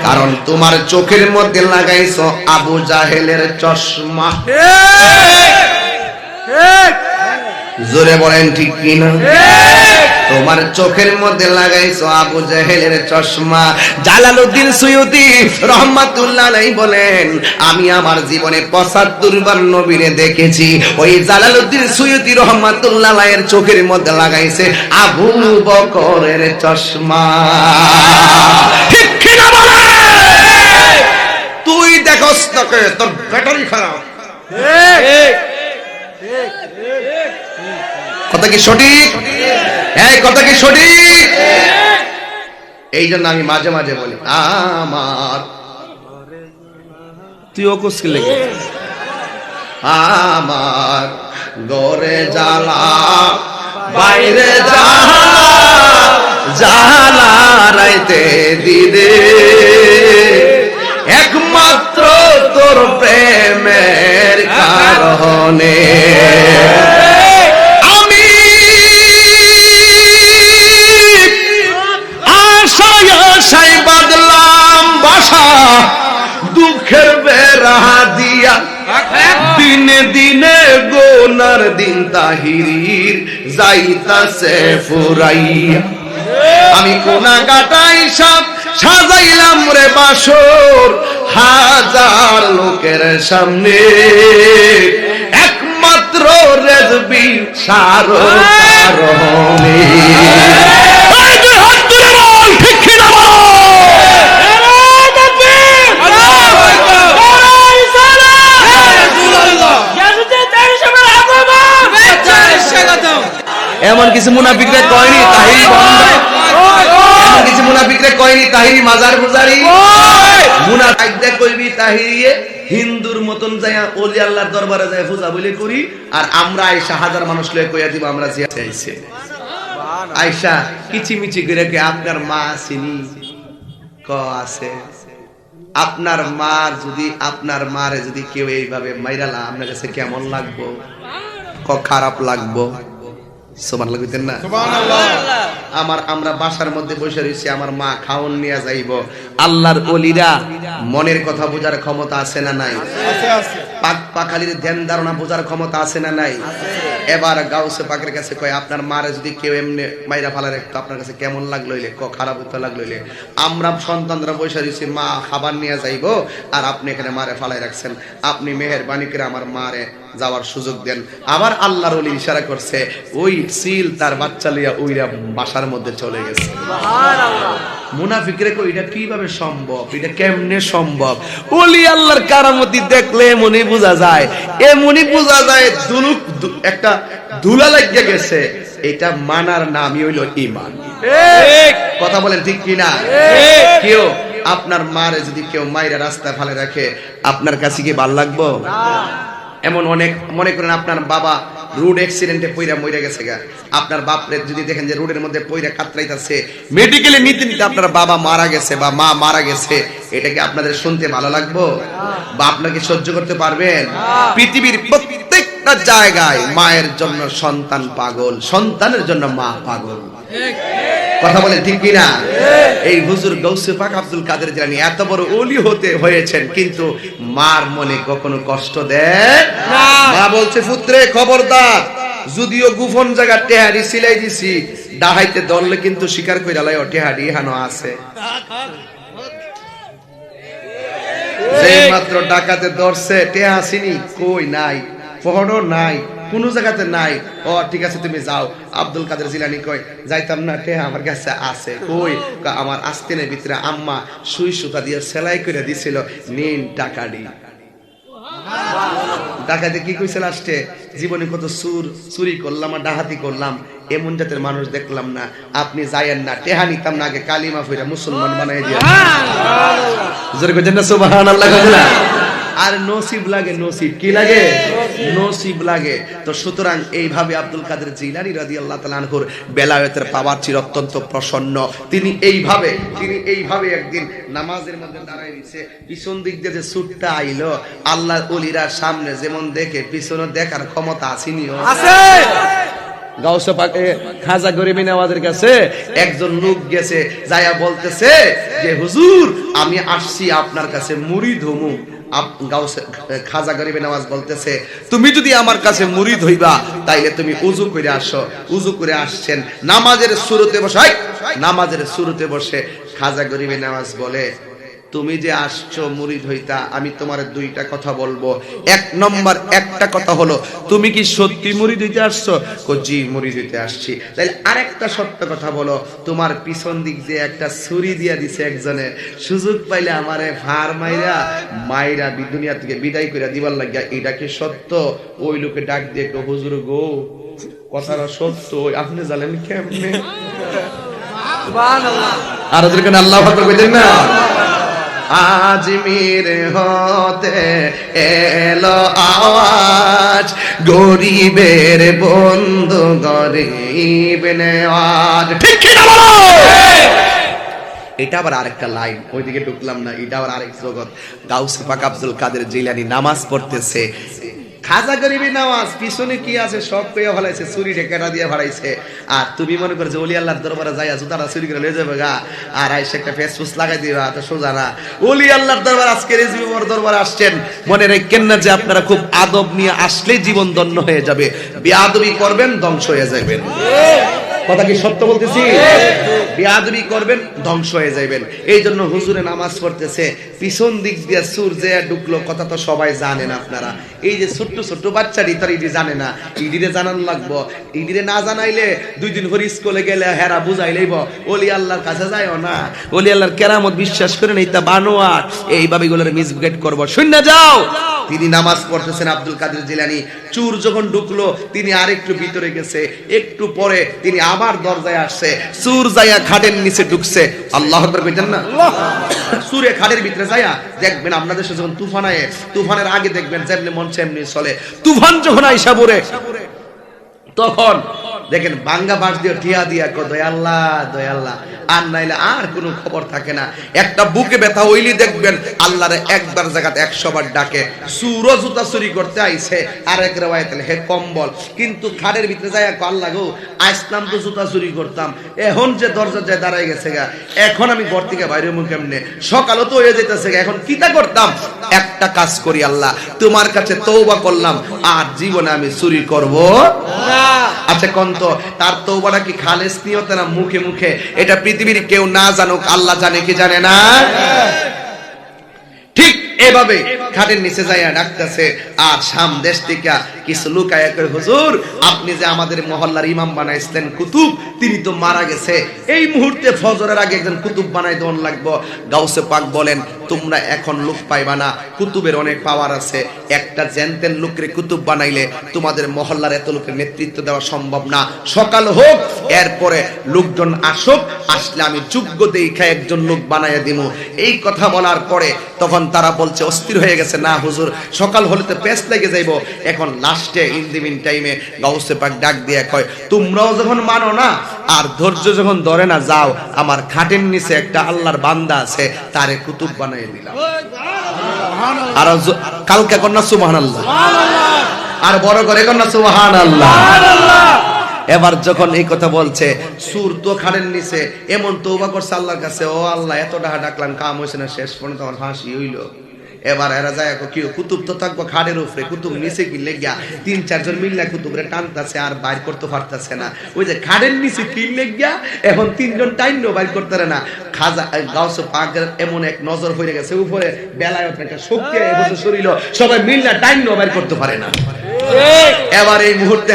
কারণ তোমার চোখের মধ্যে লাগাইছো আবু জাহেলের চশমা। জোরে বলেন ঠিক কিনা? তোমার চোখের মধ্যে লাগাইছো আবু জেহেলের চশমা। জালালউদ্দিন সুয়ুতি রহমাতুল্লাহ আলাইহি বলেন, আমি আমার জীবনে ৭৫ বার নবীরে দেখেছি। ওই জালালউদ্দিন সুয়ুতি রহমাতুল্লাহ আলাইহির চোখের মধ্যে লাগাইছে আবু বকরের চশমা। ঠিক কি না বলে? তুই দেখোস তোকে, তোর ব্যাটারি খারাপ। কথা কি সঠিক? এই কথা কি সঠিক? এই জন্য আমি মাঝে মাঝে বলি, আমার তুই ও কুসকে লেগে আমার ঘরে জ্বালা, বাইরে জ্বালা, জ্বালা রাইতে দিদে, একমাত্র তোর প্রেমের কারণে আমি আশায় আশায় বাদলাম বাসা, দুঃখের বেড়া দিয়া দিনে দিনে গোনার দিন তাহিরির যাইতাছে ফুরাইয়া। আমি কোনা কাটাই সব সাজাইলাম রে বাসর, হাজার লোকের সামনে, একমাত্র রেজবি সারো কারণে। ঠিক কি না বলো? এমন কিছু মুনাফিকরা কয়নি তাহিরি বন্ধ, এমন কিছু মুনাফিকরা কয়নি তাহিরি মাজার পূজারি। মুনাফিকরা কইবি তাহিরিয়ে হিন্দুর মতন যায়া ওলি আল্লাহর দরবারে যায় পূজা বলে করি, আর আমরা আয়েশা হাজার মানুষ লয়ে কইয়া দিব আমরা জিয়াতে আইছে। আয়েশা কিচিমিচি করে কে আপনার মা চিনি ক আছে, আপনার মা যদি আপনার মারে যদি কেউ এইভাবে মাইরালা আপনার কাছে কেমন লাগবো? ক খারাপ লাগবো। সুবহানাল্লাহ কইতেন না? সুবহানাল্লাহ। আমরা বাসার মধ্যে বসে রইছি, আমার মা খাওন নিয়ে যাইব। আল্লাহর ওলিরা মনের কথা বোঝার ক্ষমতা আছে না নাই? আছে আছে। পাক পাখালির ধ্যান ধারণা বোঝার ক্ষমতা আছে না নাই? এবার গাউসে পাকের কাছে কয় আপনার মারে যদি কেউ এমনি মাইরা ফালা রাখতো আপনার কাছে কেমন লাগলো? ক খারাপ হইতে লাগলো। আমরা সন্তানরা বসে রইছি, মা খাবার নিয়ে যাইব আর আপনি এখানে মারে ফালাই রাখছেন, আপনি মেহেরবানি করে আমার মারে যাওয়ার সুযোগ দেন। আবার আল্লাহর ওলি ইশারা করছে, ওই সিল তার বাচ্চা লইয়া ওইরা বাসার মধ্যে চলে গেছে। সুবহানাল্লাহ। মুনাফিকরা কই এটা কিভাবে সম্ভব? এটা কেমনে সম্ভব? ওলি আল্লাহর কারামতি দেখলে মনে বোঝা যায়, এমনই বোঝা যায় একটা ধুলা লাগিয়ে গেছে। এটা মানার নামই হইল ঈমান। ঠিক কথা বলেন, ঠিক কি না? কেউ আপনার মারে যদি কেউ মাইরা রাস্তায় ফেলে রাখে আপনার কাছে কি ভালো লাগবো? এমন অনেক, মনে করেন আপনার বাবা রোড অ্যাক্সিডেন্টে পইরা মইরা গেছে গা, আপনার বাপরে যদি দেখেন যে রোডের মধ্যে পইরা কাতরাইতাছে, মেডিকেলে নিতে নিতে আপনার বাবা মারা গেছে বা মা মারা গেছে, এটা কি আপনাদের শুনতে ভালো লাগবো? বা আপনাকে সহ্য করতে পারবেন? পৃথিবীর প্রত্যেকটা জায়গায় মায়ের জন্য সন্তান পাগল, সন্তানের জন্য মা পাগল। কথা বলেন ঠিক কিনা? এই হুজুর গৌসে পাক আব্দুল কাদের জিলানী এত বড় ওলি হতে হয়েছেন, কিন্তু মার মনে কখনো কষ্ট দেয় না। মা বলছে, পুত্রে খবরদার, যদিও গোপন জায়গা টেহারি সিলাই দিছি, ডাহাইতে দললে কিন্তু স্বীকার কইরা লয় টেহারি হানো আছে। যেই মাত্র ডাকাতে ধরছে, টেহা আসেনি, কই নাই, পহরও নাই, কোন জায়গাতে নাই। ও ঠিক আছে তুমি যাও। আব্দুল কাদের জিলানী কয়, যাইতাম না, টেহা আমার কাছে আছে। কই? আমার আস্তিনের ভিতরে আম্মা সুই সুতা দিয়ে সেলাই করে দিছিল, নিন টাকা দি। ডাকাতে কি কইছে লাস্টে? জীবনে কত চুরি করলাম আর ডাহাতি করলাম, এমন জাতের মানুষ দেখলাম না, আপনি যায়েন না, টেহা নিতাম না, আগে কালিমা ফিরা মুসলমান বানাই দিয়ে। জোরে কইছেন না সুবহানাল্লাহ? আর নসিব লাগে, নসিব কি লাগে? নসিব লাগে। তো সুতরাং এইভাবে আব্দুল কাদের জিলানী রাদিয়াল্লাহু তাআলা আনহুর বেলায়েতের পাওয়ার ছিল অত্যন্ত প্রসন্ন। তিনি এইভাবে একদিন নামাজের মধ্যে দাঁড়ায় রইছে, পিছন দিক দিয়ে যে সুটটা আইলো, আল্লাহর ওলিরা সামনে যেমন দেখে পিছনে দেখার ক্ষমতা আসেনি? আছে। গাউসে পাকে খাজা গরিবী নওয়াজের কাছে একজন লোক গেছে, যায়া বলতেছে যে হুজুর আমি আসছি আপনার কাছে মুরিদ হমু, খাজা গরিবে নওয়াজ বলতেছে, তুমি যদি আমার কাছে মুরিদ হইবা তাইলে তুমি উযু করে আসো। উযু করে আসছেন, নামাজের শুরুতে বসে, নামাজের শুরুতে বসে খাজা গরিবে নওয়াজ বলে, তুমি যে আসছো মুরিদ হইতা, আমি তোমার দুইটা কথা বলবো। এক নম্বর একটা কথা হলো, তুমি কি সত্যি মুরিদ হইতে আসছো? জি মুরিদ হইতে আসছি। তাহলে আরেকটা সত্য কথা বলো, তোমার পিছন দিক দিয়ে একটা ছুরি দিয়া দিছে একজনে, সুযোগ পাইলে আমারে ভার মাইরা মাইরা দুনিয়া থেকে বিদায় করে দিবার লাগিয়া, এটা কি সত্য? ওই লোকে ডাক দিয়ে, হুজুর গো কথাটা সত্য, আপনি জানেন কেমনে? সুবহানাল্লাহ। আর ওদের কেন আল্লাহু আকবার কইতেন না? আজমির হতে এলো আওয়াজ, গরিবের বন্ধু গরিব নেওয়াজ। ঠিক কি না বলো? এটা আবার আরেকটা লাইন, ওইদিকে ঢুকলাম না, এটা আবার আরেক জগৎ। গাউসে পাক আব্দুল কাদের জিলানী নামাজ পড়তেছে, খাজা গরিবি নামাজ, পিছনে কি আছে সব পেয়ে ফেলাইছে, চুরি ঢেকেটা দিয়ে ভাড়াইছে। আর তুমি মনে করছো ওলি আল্লাহর দরবারে যাইয়া জুতাটা চুরি করে লয়ে যাবে গা, আর আইসে একটা ফেসবুক লাগাই দিবা, তো সোজা না। ওলি আল্লাহর দরবার, আজকে রেজবি ওমর দরবারে আসছেন, মনে রাখেন না যে আপনারা খুব আদব নিয়ে আসলে জীবন ধন্য হয়ে যাবে, বেয়াদবি করবেন ধ্বংস হয়ে যাবেন। কথা কি সত্য বলতেছি? বেয়াদবি করবেন ধ্বংস হয়ে যাবেন। এই জন্য হুজুরে নামাজ পড়তেছে, পিছন দিক দিয়ে সুর যে ঢুকলো, কথা তো সবাই জানেন আপনারা। এই যে ছোট্ট ছোট্ট বাচ্চাটি তার ইডি জানে না, ইডিরে জানান লাগবো। ইডিরে না জানাইলে 2 দিন পর স্কুলে গেলে হেরা বুঝাইলেইব ওলি আল্লাহর কাছে যায়ও না, ওলি আল্লাহর কেরামত বিশ্বাস করেন, এইটা বানোয়ার, এইভাবে এগুলোর মিসগাইড করবো। শূন্য যাও। তিনি নামাজ পড়তেছেন আব্দুল কাদের জিলানী, চুর যখন ঢুকলো তিনি আরেকটু ভিতরে গেছে, একটু পরে তিনি আবার দরজায় আসছে, চুর যাইয়া খাটের নিচে ঢুকছে। আল্লাহু আকবার কইতেন না? চুরে খাটের ভিতরে যাইয়া দেখবেন আপনাদের দেশে যখন তুফান আয়ে, তুফানের আগে দেখবেন যেমনি মন সেমনি চলে। তুফান যখন আইসা পড়ে, তখন দেখেন বাঙ্গা বাঁশ দিয়ে ঠিয়া দিয়া দয়াল্লাহ দয়াল্লাহ, আর নাইলে আর কোনো খবর থাকে না। একটা বুকে ব্যথা হইলি দেখবেন আল্লাহরে একবার জায়গাতে 100 বার ডাকে। সুরো জুতা চুরি করতে আইছে, আরেক রেওয়ায়েতে হে কম্বল, কিন্তু খাটের ভিতরে যায় আল্লাহ গো, আসলাম তো জুতা চুরি করতাম, এখন যে দরজা যায় দাঁড়ায় গেছে গা, এখন আমি ঘর থেকে বাইরে মুখ কেমনে, সকালও তো হয়ে যেতেছে গা, এখন কিটা করতাম? একটা কাজ করি আল্লাহ, তোমার কাছে তওবা করলাম, আর জীবনে আমি চুরি করব না। আচ্ছা কোন তো তার তওবাটা কি খালেস নিয়তে না মুখে মুখে? এটা পৃথিবীর কেউ না জানুক, আল্লাহ জানে কি জানে না? ঠিক এভাবে খাটের নিচে যাইয়া ডাকতেছে, আর সাম দেশ থেকে কিছু লুকায়া কই, হুজুর আপনি যে আমাদের মহল্লার ইমাম বানাইছিলেন কুতুব, তিনি তো মারা গেছে, এই মুহূর্তে ফজরের আগে একজন কুতুব বানাই দেওয়ান লাগবো। গাউসে পাক বলেন, তোমরা এখন লোক পাইবা না, কুতুবের অনেক পাওয়ার আছে, একটা জেনতেন লোকরে কুতুব বানাইলে তোমাদের মহল্লার এত লোকের নেতৃত্ব দেওয়া সম্ভব না। সকাল হোক, এরপরে লোকজন আসুক, আসলে আমি যোগ্য দেখা একজন লোক বানাইয়া দিব। এই কথা বলার পরে তখন তারা বলছে, অস্থির হয়ে গেছে, না হুজুর সকাল হলে তো পেস লেগে যাইব। এখন লাস্টে ইন দি মিন টাইমে গাউসে পাক ডাক দিয়ে কয়, তোমরাও যখন মানো না আর ধৈর্য যখন ধরে না, যাও আমার খাটের নিচে একটা আল্লাহর বান্দা আছে, তারে কুতুব বানাই দিলাম। আর কালকে কন্যা সুবহানাল্লাহ, আর বড় করে কন্যা সুবহানাল্লাহ। এবার যখন এই কথা বলছে, সুর তো খাটের নিচে এমন তওবা করছে আল্লাহর কাছে, ও আল্লাহ এত ডাহা ডাকলাম, কাম হইছে না, শেষ পর্যন্ত আমার ফাঁসি হইল। এবার এরা যায় কি, কুতুব তো থাকবো খাটের উপরে, কুতুব নিচে কি লেগিয়া 3-4 জন মিল্লা কুতুবরে টানতেছে, আর বাইর করতে পারতেছে না। ওই যে খাটের নিচে কি লেগিয়া এখন 3 জন টাইনও বাইর করতে পারে না। খাজা গাউসে পাকের এমন এক নজর হয়ে গেছে উপরে, বেলায়ত একটা শক্তি বসে শরীর, সবাই মিল্লা টাইনও বাইর করতে পারে না। এবার এই মুহূর্তে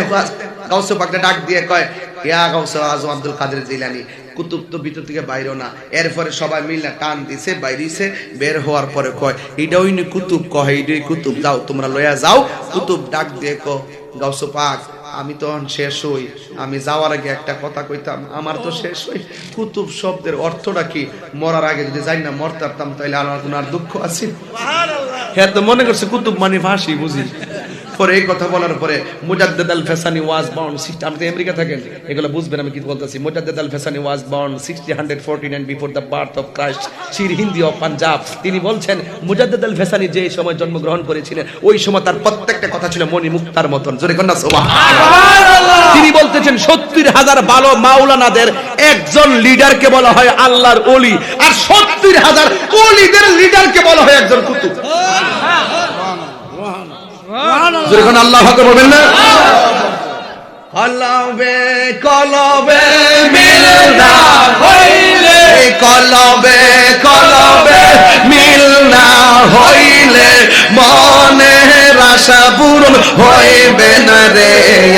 গাউসে পাকটা ডাক দিয়ে কয়, ইয়া গাউসে আজম আব্দুল কাদের জিলানী, কুতুব তো ভিতর থেকে বাইরে না। এরপরে সবাই মিলে টান দিছে, বাইরেছে। বের হওয়ার পরে কয়, এটা ওই কুতুব, কয় এইটাই কুতুব, যাও তোমরা লইয়া যাও। কুতুব ডাক দিয়ে কয়, গাউসে পাক আমি তো শেষ হই, আমি যাওয়ার আগে একটা কথা কইতাম, আমার তো শেষ হই। কুতুব শব্দের অর্থটা কি? মরার আগে যদি যাই না মরতে পারতাম তাহলে আমার কোনো আর দুঃখ আছে? হ্যাঁ, তো মনে করছে কুতুব মানে ফাঁসি, বুঝি। পরে এই কথা বলার পরে মুজাদ্দিদ আল ফেসানি ওয়াজ বাউন্ড 60, আপনি তো আমেরিকা থাকেন, এগুলো বুঝবেন আমি কি বলতেছি। মুজাদ্দিদ আল ফেসানি ওয়াজ বাউন্ড 649 before the birth of Christ, Sirhindi of Punjab. তিনি বলছেন মুজাদ্দিদ আল ফেসানি যে সময় জন্মগ্রহণ করেছিলেন ওই সময় তার প্রত্যেকটা কথা ছিল মণি মুক্তার মতন। জোরে কন্যা সুবহানাল্লাহ। তিনি বলতেছেন 70,000 ভালো মাওলানাদের একজন লিডারকে বলা হয় আল্লাহর ওলি, আর 70,000 ওলিদের লিডারকে বলা হয় একজন কুতুব। যখন আল্লাহ আকবার বলবেন না, কলবে কলবে মিল না হইলে, কলবে কলবে মিল না হইলে মনের আশা পূরণ হইবে না রে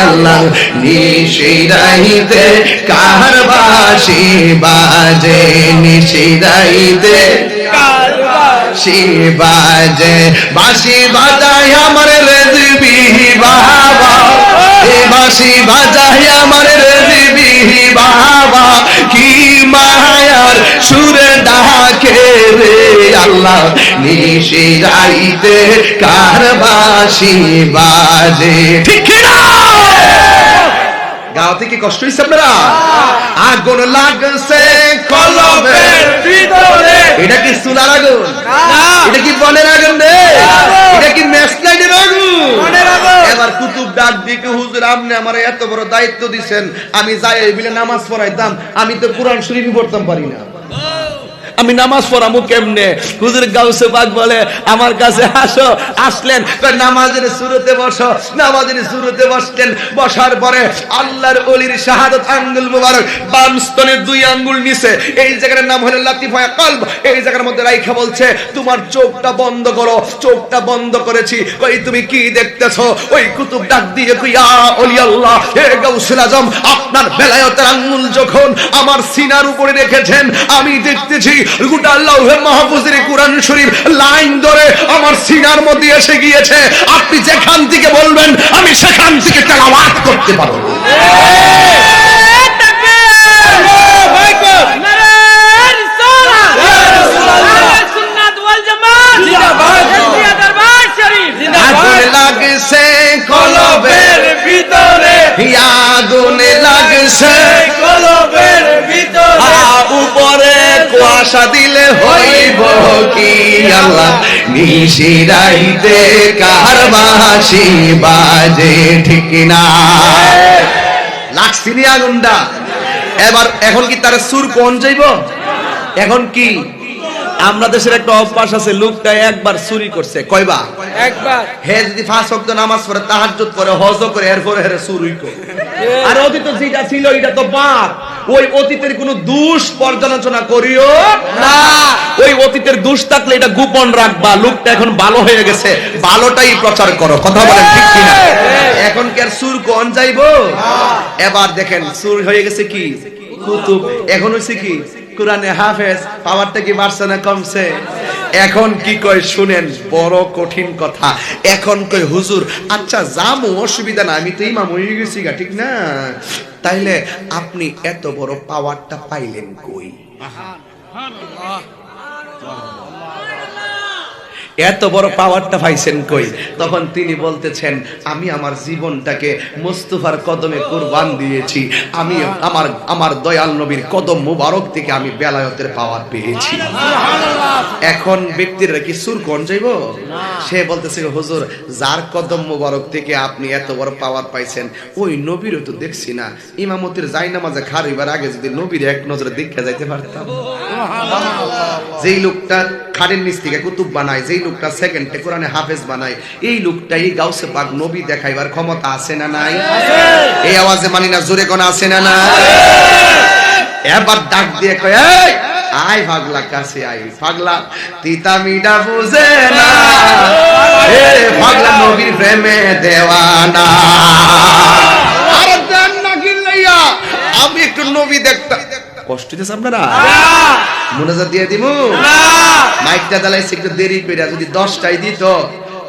আল্লাহ। নিশিরাইতে কার বাঁশি বাজে, নিশিরাইতে কার বাঁশি বাজে, বাঁশি বাজায় আমার রেজবি বাবা, এ বাঁশি বাজায় আমার রেজবি বাবা, কি মায়ার সুরে ডাকে রে আল্লাহ। নিশিরাইতে কার বাঁশি বাজে, ঠিক কিনা? গাও থেকে কষ্ট হইছে আপনারা? আগুন লাগছে কলবের ভিতরে, এটা কি চুলার আগুন? এটা কি বনের আগুন রে? এটা কি ম্যাচ লাইটের আগুন? এবার কুতুব ডাক দিকে, হুজুর আপনি আমার এত বড় দায়িত্ব দিবেন, আমি যাই এই বিলে নামাজ পড়াইতাম, আমি তো কোরআন শরীফ পড়তাম পারি না, আমি নামাজ পড়ামু কেমনে? হুজুর গাউসে পাক বলে আমার কাছে আসো। আসলেন, নামাজের শুরুতে বসো। নামাজের শুরুতে বসলেন, বসার পরে আল্লাহর ওলির শাহাদাত আঙ্গুল মুবারক বাম স্তনের 2 আঙ্গুল নিচে, এই জায়গার নাম হলো লাতিফায়ে কলব, এই জায়গার মধ্যে রাইখা বলছে তোমার চোখটা বন্ধ করো। চোখটা বন্ধ করেছি। কই তুমি কি দেখতেছো? ওই কুতুব ডাক দিয়ে কই ইয়া ওলি আল্লাহ, হে গাউসুল আজম, আপনার বেলায়েতের আঙ্গুল যখন আমার সিনার উপরে রেখেছেন, আমি দেখতেছি গোটা লাউহে মাহফুজের কোরআন শরীফ লাইন ধরে আমার সিনার মধ্যে এসে গিয়েছে। আপনি যেখান থেকে বলবেন আমি সেখান থেকে তেলাওয়াত করতে পারবো। আগুন লাগছে কলবের ভিতরে, আগুন লাগছে কলবের ভিতরে, উপরে কুয়াশা দিলে হইব কি আল্লাহ। নিশিরাইতে কার বাঁশি বাজে, ঠিক না? লাগছিনি আগুনটা। এবার এখন কি তার সুর কোন যাইব? এখন কি আমরা দেশের একটা অভ্যাস আছে, লোকটা একবার চুরি করছে, কয়বার? একবার। হে যদি 5 ওয়াক্ত নামাজ পড়ে, তাহাজ্জুদ পড়ে, হজ করে, এরপরে হেরে চুরি করে। আর অতীত যেটা ছিল এটা তো বাদ। ওই অতীতের কোনো দোষ পর্যালোচনা করিও না। ওই অতীতের দোষ থাকলে এটা গোপন রাখবা। লোকটা এখন ভালো হয়ে গেছে, ভালোটাই প্রচার করো। কথা বলেন ঠিক কিনা? এখন কি আর সুর কোন যাইবো? এবার দেখেন সুর হয়ে গেছে কি কুতুব, এখন হইছে কি কোরআনে হাফেজ। পাওয়ারটা কি বাড়ছে না কমছে? এখন কি কয় শুনেন, বড় কঠিন কথা। এখন কয় হুজুর আচ্ছা জামু, অসুবিধা না, আমি তো ইমাম হয়ে গেছি গা, ঠিক না? তাইলে আপনি এত বড় পাওয়ারটা পাইলেন কই? এত বড় পাওয়ারটা পাইছেন কই? তখন তিনি বলতেছেন আমি আমার জীবনটাকে মুস্তাফার কদমে কুরবান দিয়েছি। আমি আমার দয়াল নবীর কদম মুবারক থেকে আমি বেলায়েতের পাওয়ার পেয়েছি। এখন ব্যক্তির কি সুর কোন যাইবো? সে বলতেছে হুজুর যার কদম মুবারক থেকে আপনি এত বড় পাওয়ার পাইছেন, ওই নবীরও তো দেখছি না। ইমামতির জায়নামাজে খাড়িবার আগে যদি নবীর এক নজরে দেখে যাইতে পারতাম। যেই লোকটা খাড়ের নিচ থেকে কুতুব বানায়, যেই লোকটা সেকেন্ডে কোরআনে হাফেজ বানায়, এই লোকটাই গাউসে পাক নবী দেখাইবার ক্ষমতা আছে না নাই? এই আওয়াজে মানি না, জোরে কোন আছে না নাই? এবার ডাক দিয়ে কয় এই আয় পাগলা কাছে আয়, পাগলা তিতা মিঠা বুঝে না, এ পাগলা নবীর প্রেমে দেওয়ানা। আরে দেন না গিল্লাইয়া, আমি একটু নবী দেখতাম। কষ্ট দিতেছে আপনারা? মুনাজাত দিয়ে দিমু না, মাইকটা দালাইছে একটু দেরি কইরা, যদি 10টায় দিত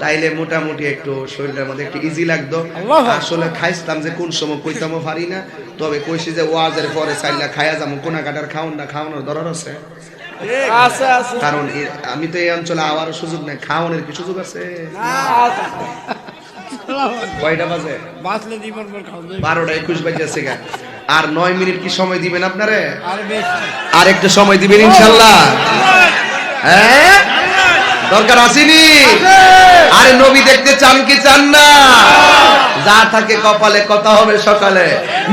তাইলে মোটামুটি একটু শরীরের মধ্যে একটু ইজি লাগতো। আসলে খাইছিলাম যে কোন সময় কইতামও পারি না, তবে কইছি যে ওয়াজের পরে চাইলা খায়া যাবো। কোনা কাটার খাওন না, খাওয়ানোর দরকার আছে, কারণ আমি তো এই অঞ্চলে আওয়ার সুযোগ নাই। খাওয়ানোর কি সুযোগ আছে? কয়টা বাজে? 12টা 21 বাজেছে গা। আর 9 মিনিট কি সময় দিবেন আপনারে? আর একটু সময় দিবেন ইনশাআল্লাহ। হ্যাঁ, দরকার আসেনি? আরে নবী দেখতে চান কি চান না? যা থাকে কপালে কথা হবে সকালে।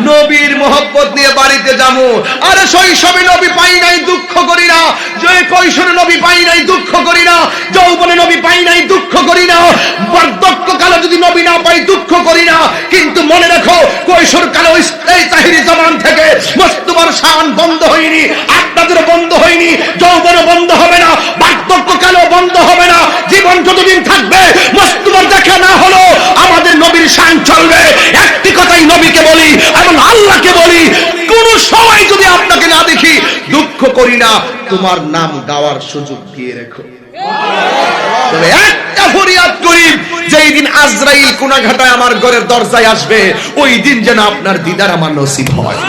নবীর মোহব্বত নিয়ে বাড়িতে যাবো। আরে শৈশবে নবী পাই নাই দুঃখ করি না, যে কৈশোরে নবী পাই নাই দুঃখ করি না, যৌবনে নবী পাই নাই দুঃখ করি না, বার্ধক্যকালে যদি নবী না পাই দুঃখ করি না। কিন্তু মনে রাখো, কৈশোর কালে এই তাহিরি জমান থেকে মস্তুবার শান বন্ধ হয়নি, আপনাদের বন্ধ হয়নি, যৌবনে বন্ধ হবে না, বার্ধক্যকালেও বন্ধ হবে না। জীবন যতদিন থাকবে মস্তুবার দেখা না হলো আমাদের নবীর শান চলবে। একটি কথাই নবীকে বলি এবং আল্লাহকে বলি, কোন সময় যদি আপনাকে না দেখি দুঃখ করি না, তোমার নাম গাওয়ার সুযোগ দিয়ে রেখো। তবে একটা ফরিয়াদ করি, যেই দিন আজরাইল কুনাঘাটায় আমার ঘরের দরজায় আসবে, ওই দিন যেন আপনার দিদার আমার নসিব হয়।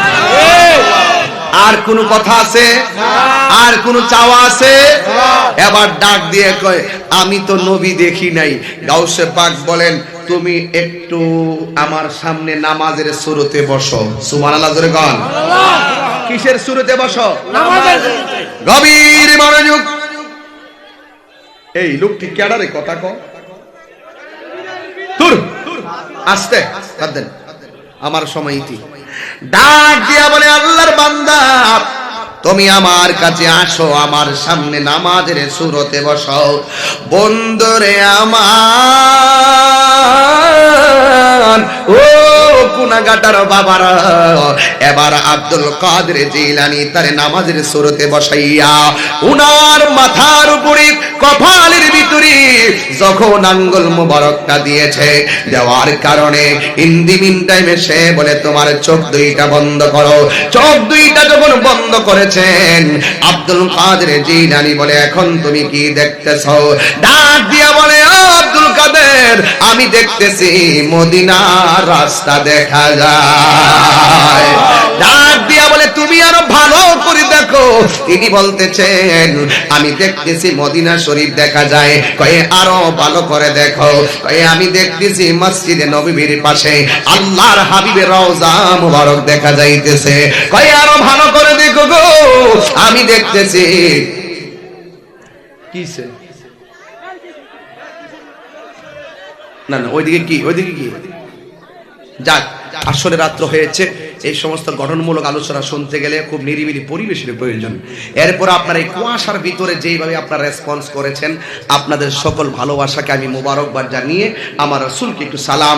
আর কোন কথা আছে? আর কোন চাওয়া আছে? এবার ডাক দিয়ে কয়, আমি তো নবী দেখি নাই। গাউসে পাক বলেন, তুমি একটু আমার সামনে নামাজের শুরুতে বসো। সুবহানাল্লাহ জোরে কোন। কিসের শুরুতে বসো? নামাজের। গভীর মনোযোগ। এই লোকটি কেডারে কথা কয়? তুর আস্তে কাঁদেন, আমার সময় ইতি। ডাক দিয়া বলে, আল্লাহর বান্দা তুমি আমার কাছে আসো, আমার সামনে নামাজের শুরুতে বসো। বন্দরে আমার ও কুনাঘাটার বাবারা, এবার আব্দুল কাদের জিলানী তার নামাজের শুরুতে বসাইয়া উনার মাথার উপরে কপালের ভিতরে যখন আঙ্গুল মুবারকটা দিয়েছে, দেওয়ার কারণে ইন দি মিন টাইমে সে বলে, তোমার চোখ দুইটা বন্ধ করো। চোখ দুইটা যখন বন্ধ করেছেন, আব্দুল কাদের জিলানী বলে, এখন তুমি কি দেখতেছো? ডাক দিয়া বলে, আব্দুল কাদের, আমি দেখতেছি মদিনার রাস্তা দেখা যায়। ডাক দিয়া বলে, তুমি আরো ভালো করে দেখো। তিনি বলতেছেন, আমি দেখতেছি মদিনা শরীফ দেখা যায়। কয়ে আরো ভালো করে দেখো। কয়ে আমি দেখতেছি মসজিদে নববীর পাশে আল্লাহর হাবিবের রওজা মুবারক দেখা যাইতেছে। কয়ে আরো ভালো করে দেখো গো, আমি দেখতেছি কিসে না না ওইদিকে কি, ওইদিকে কি। যাক, আসলে রাত্র হয়েছে। এই সমস্ত গঠনমূলক আলোচনা শুনতে গেলে খুব নিরিবিলি পরিবেশের প্রয়োজন। এরপর আপনার এই কুয়াশার ভিতরে যেইভাবে আপনারা রেসপন্স করেছেন, আপনাদের সকল ভালোবাসাকে আমি মোবারকবাদ জানিয়ে আমার রাসূলকে একটু সালাম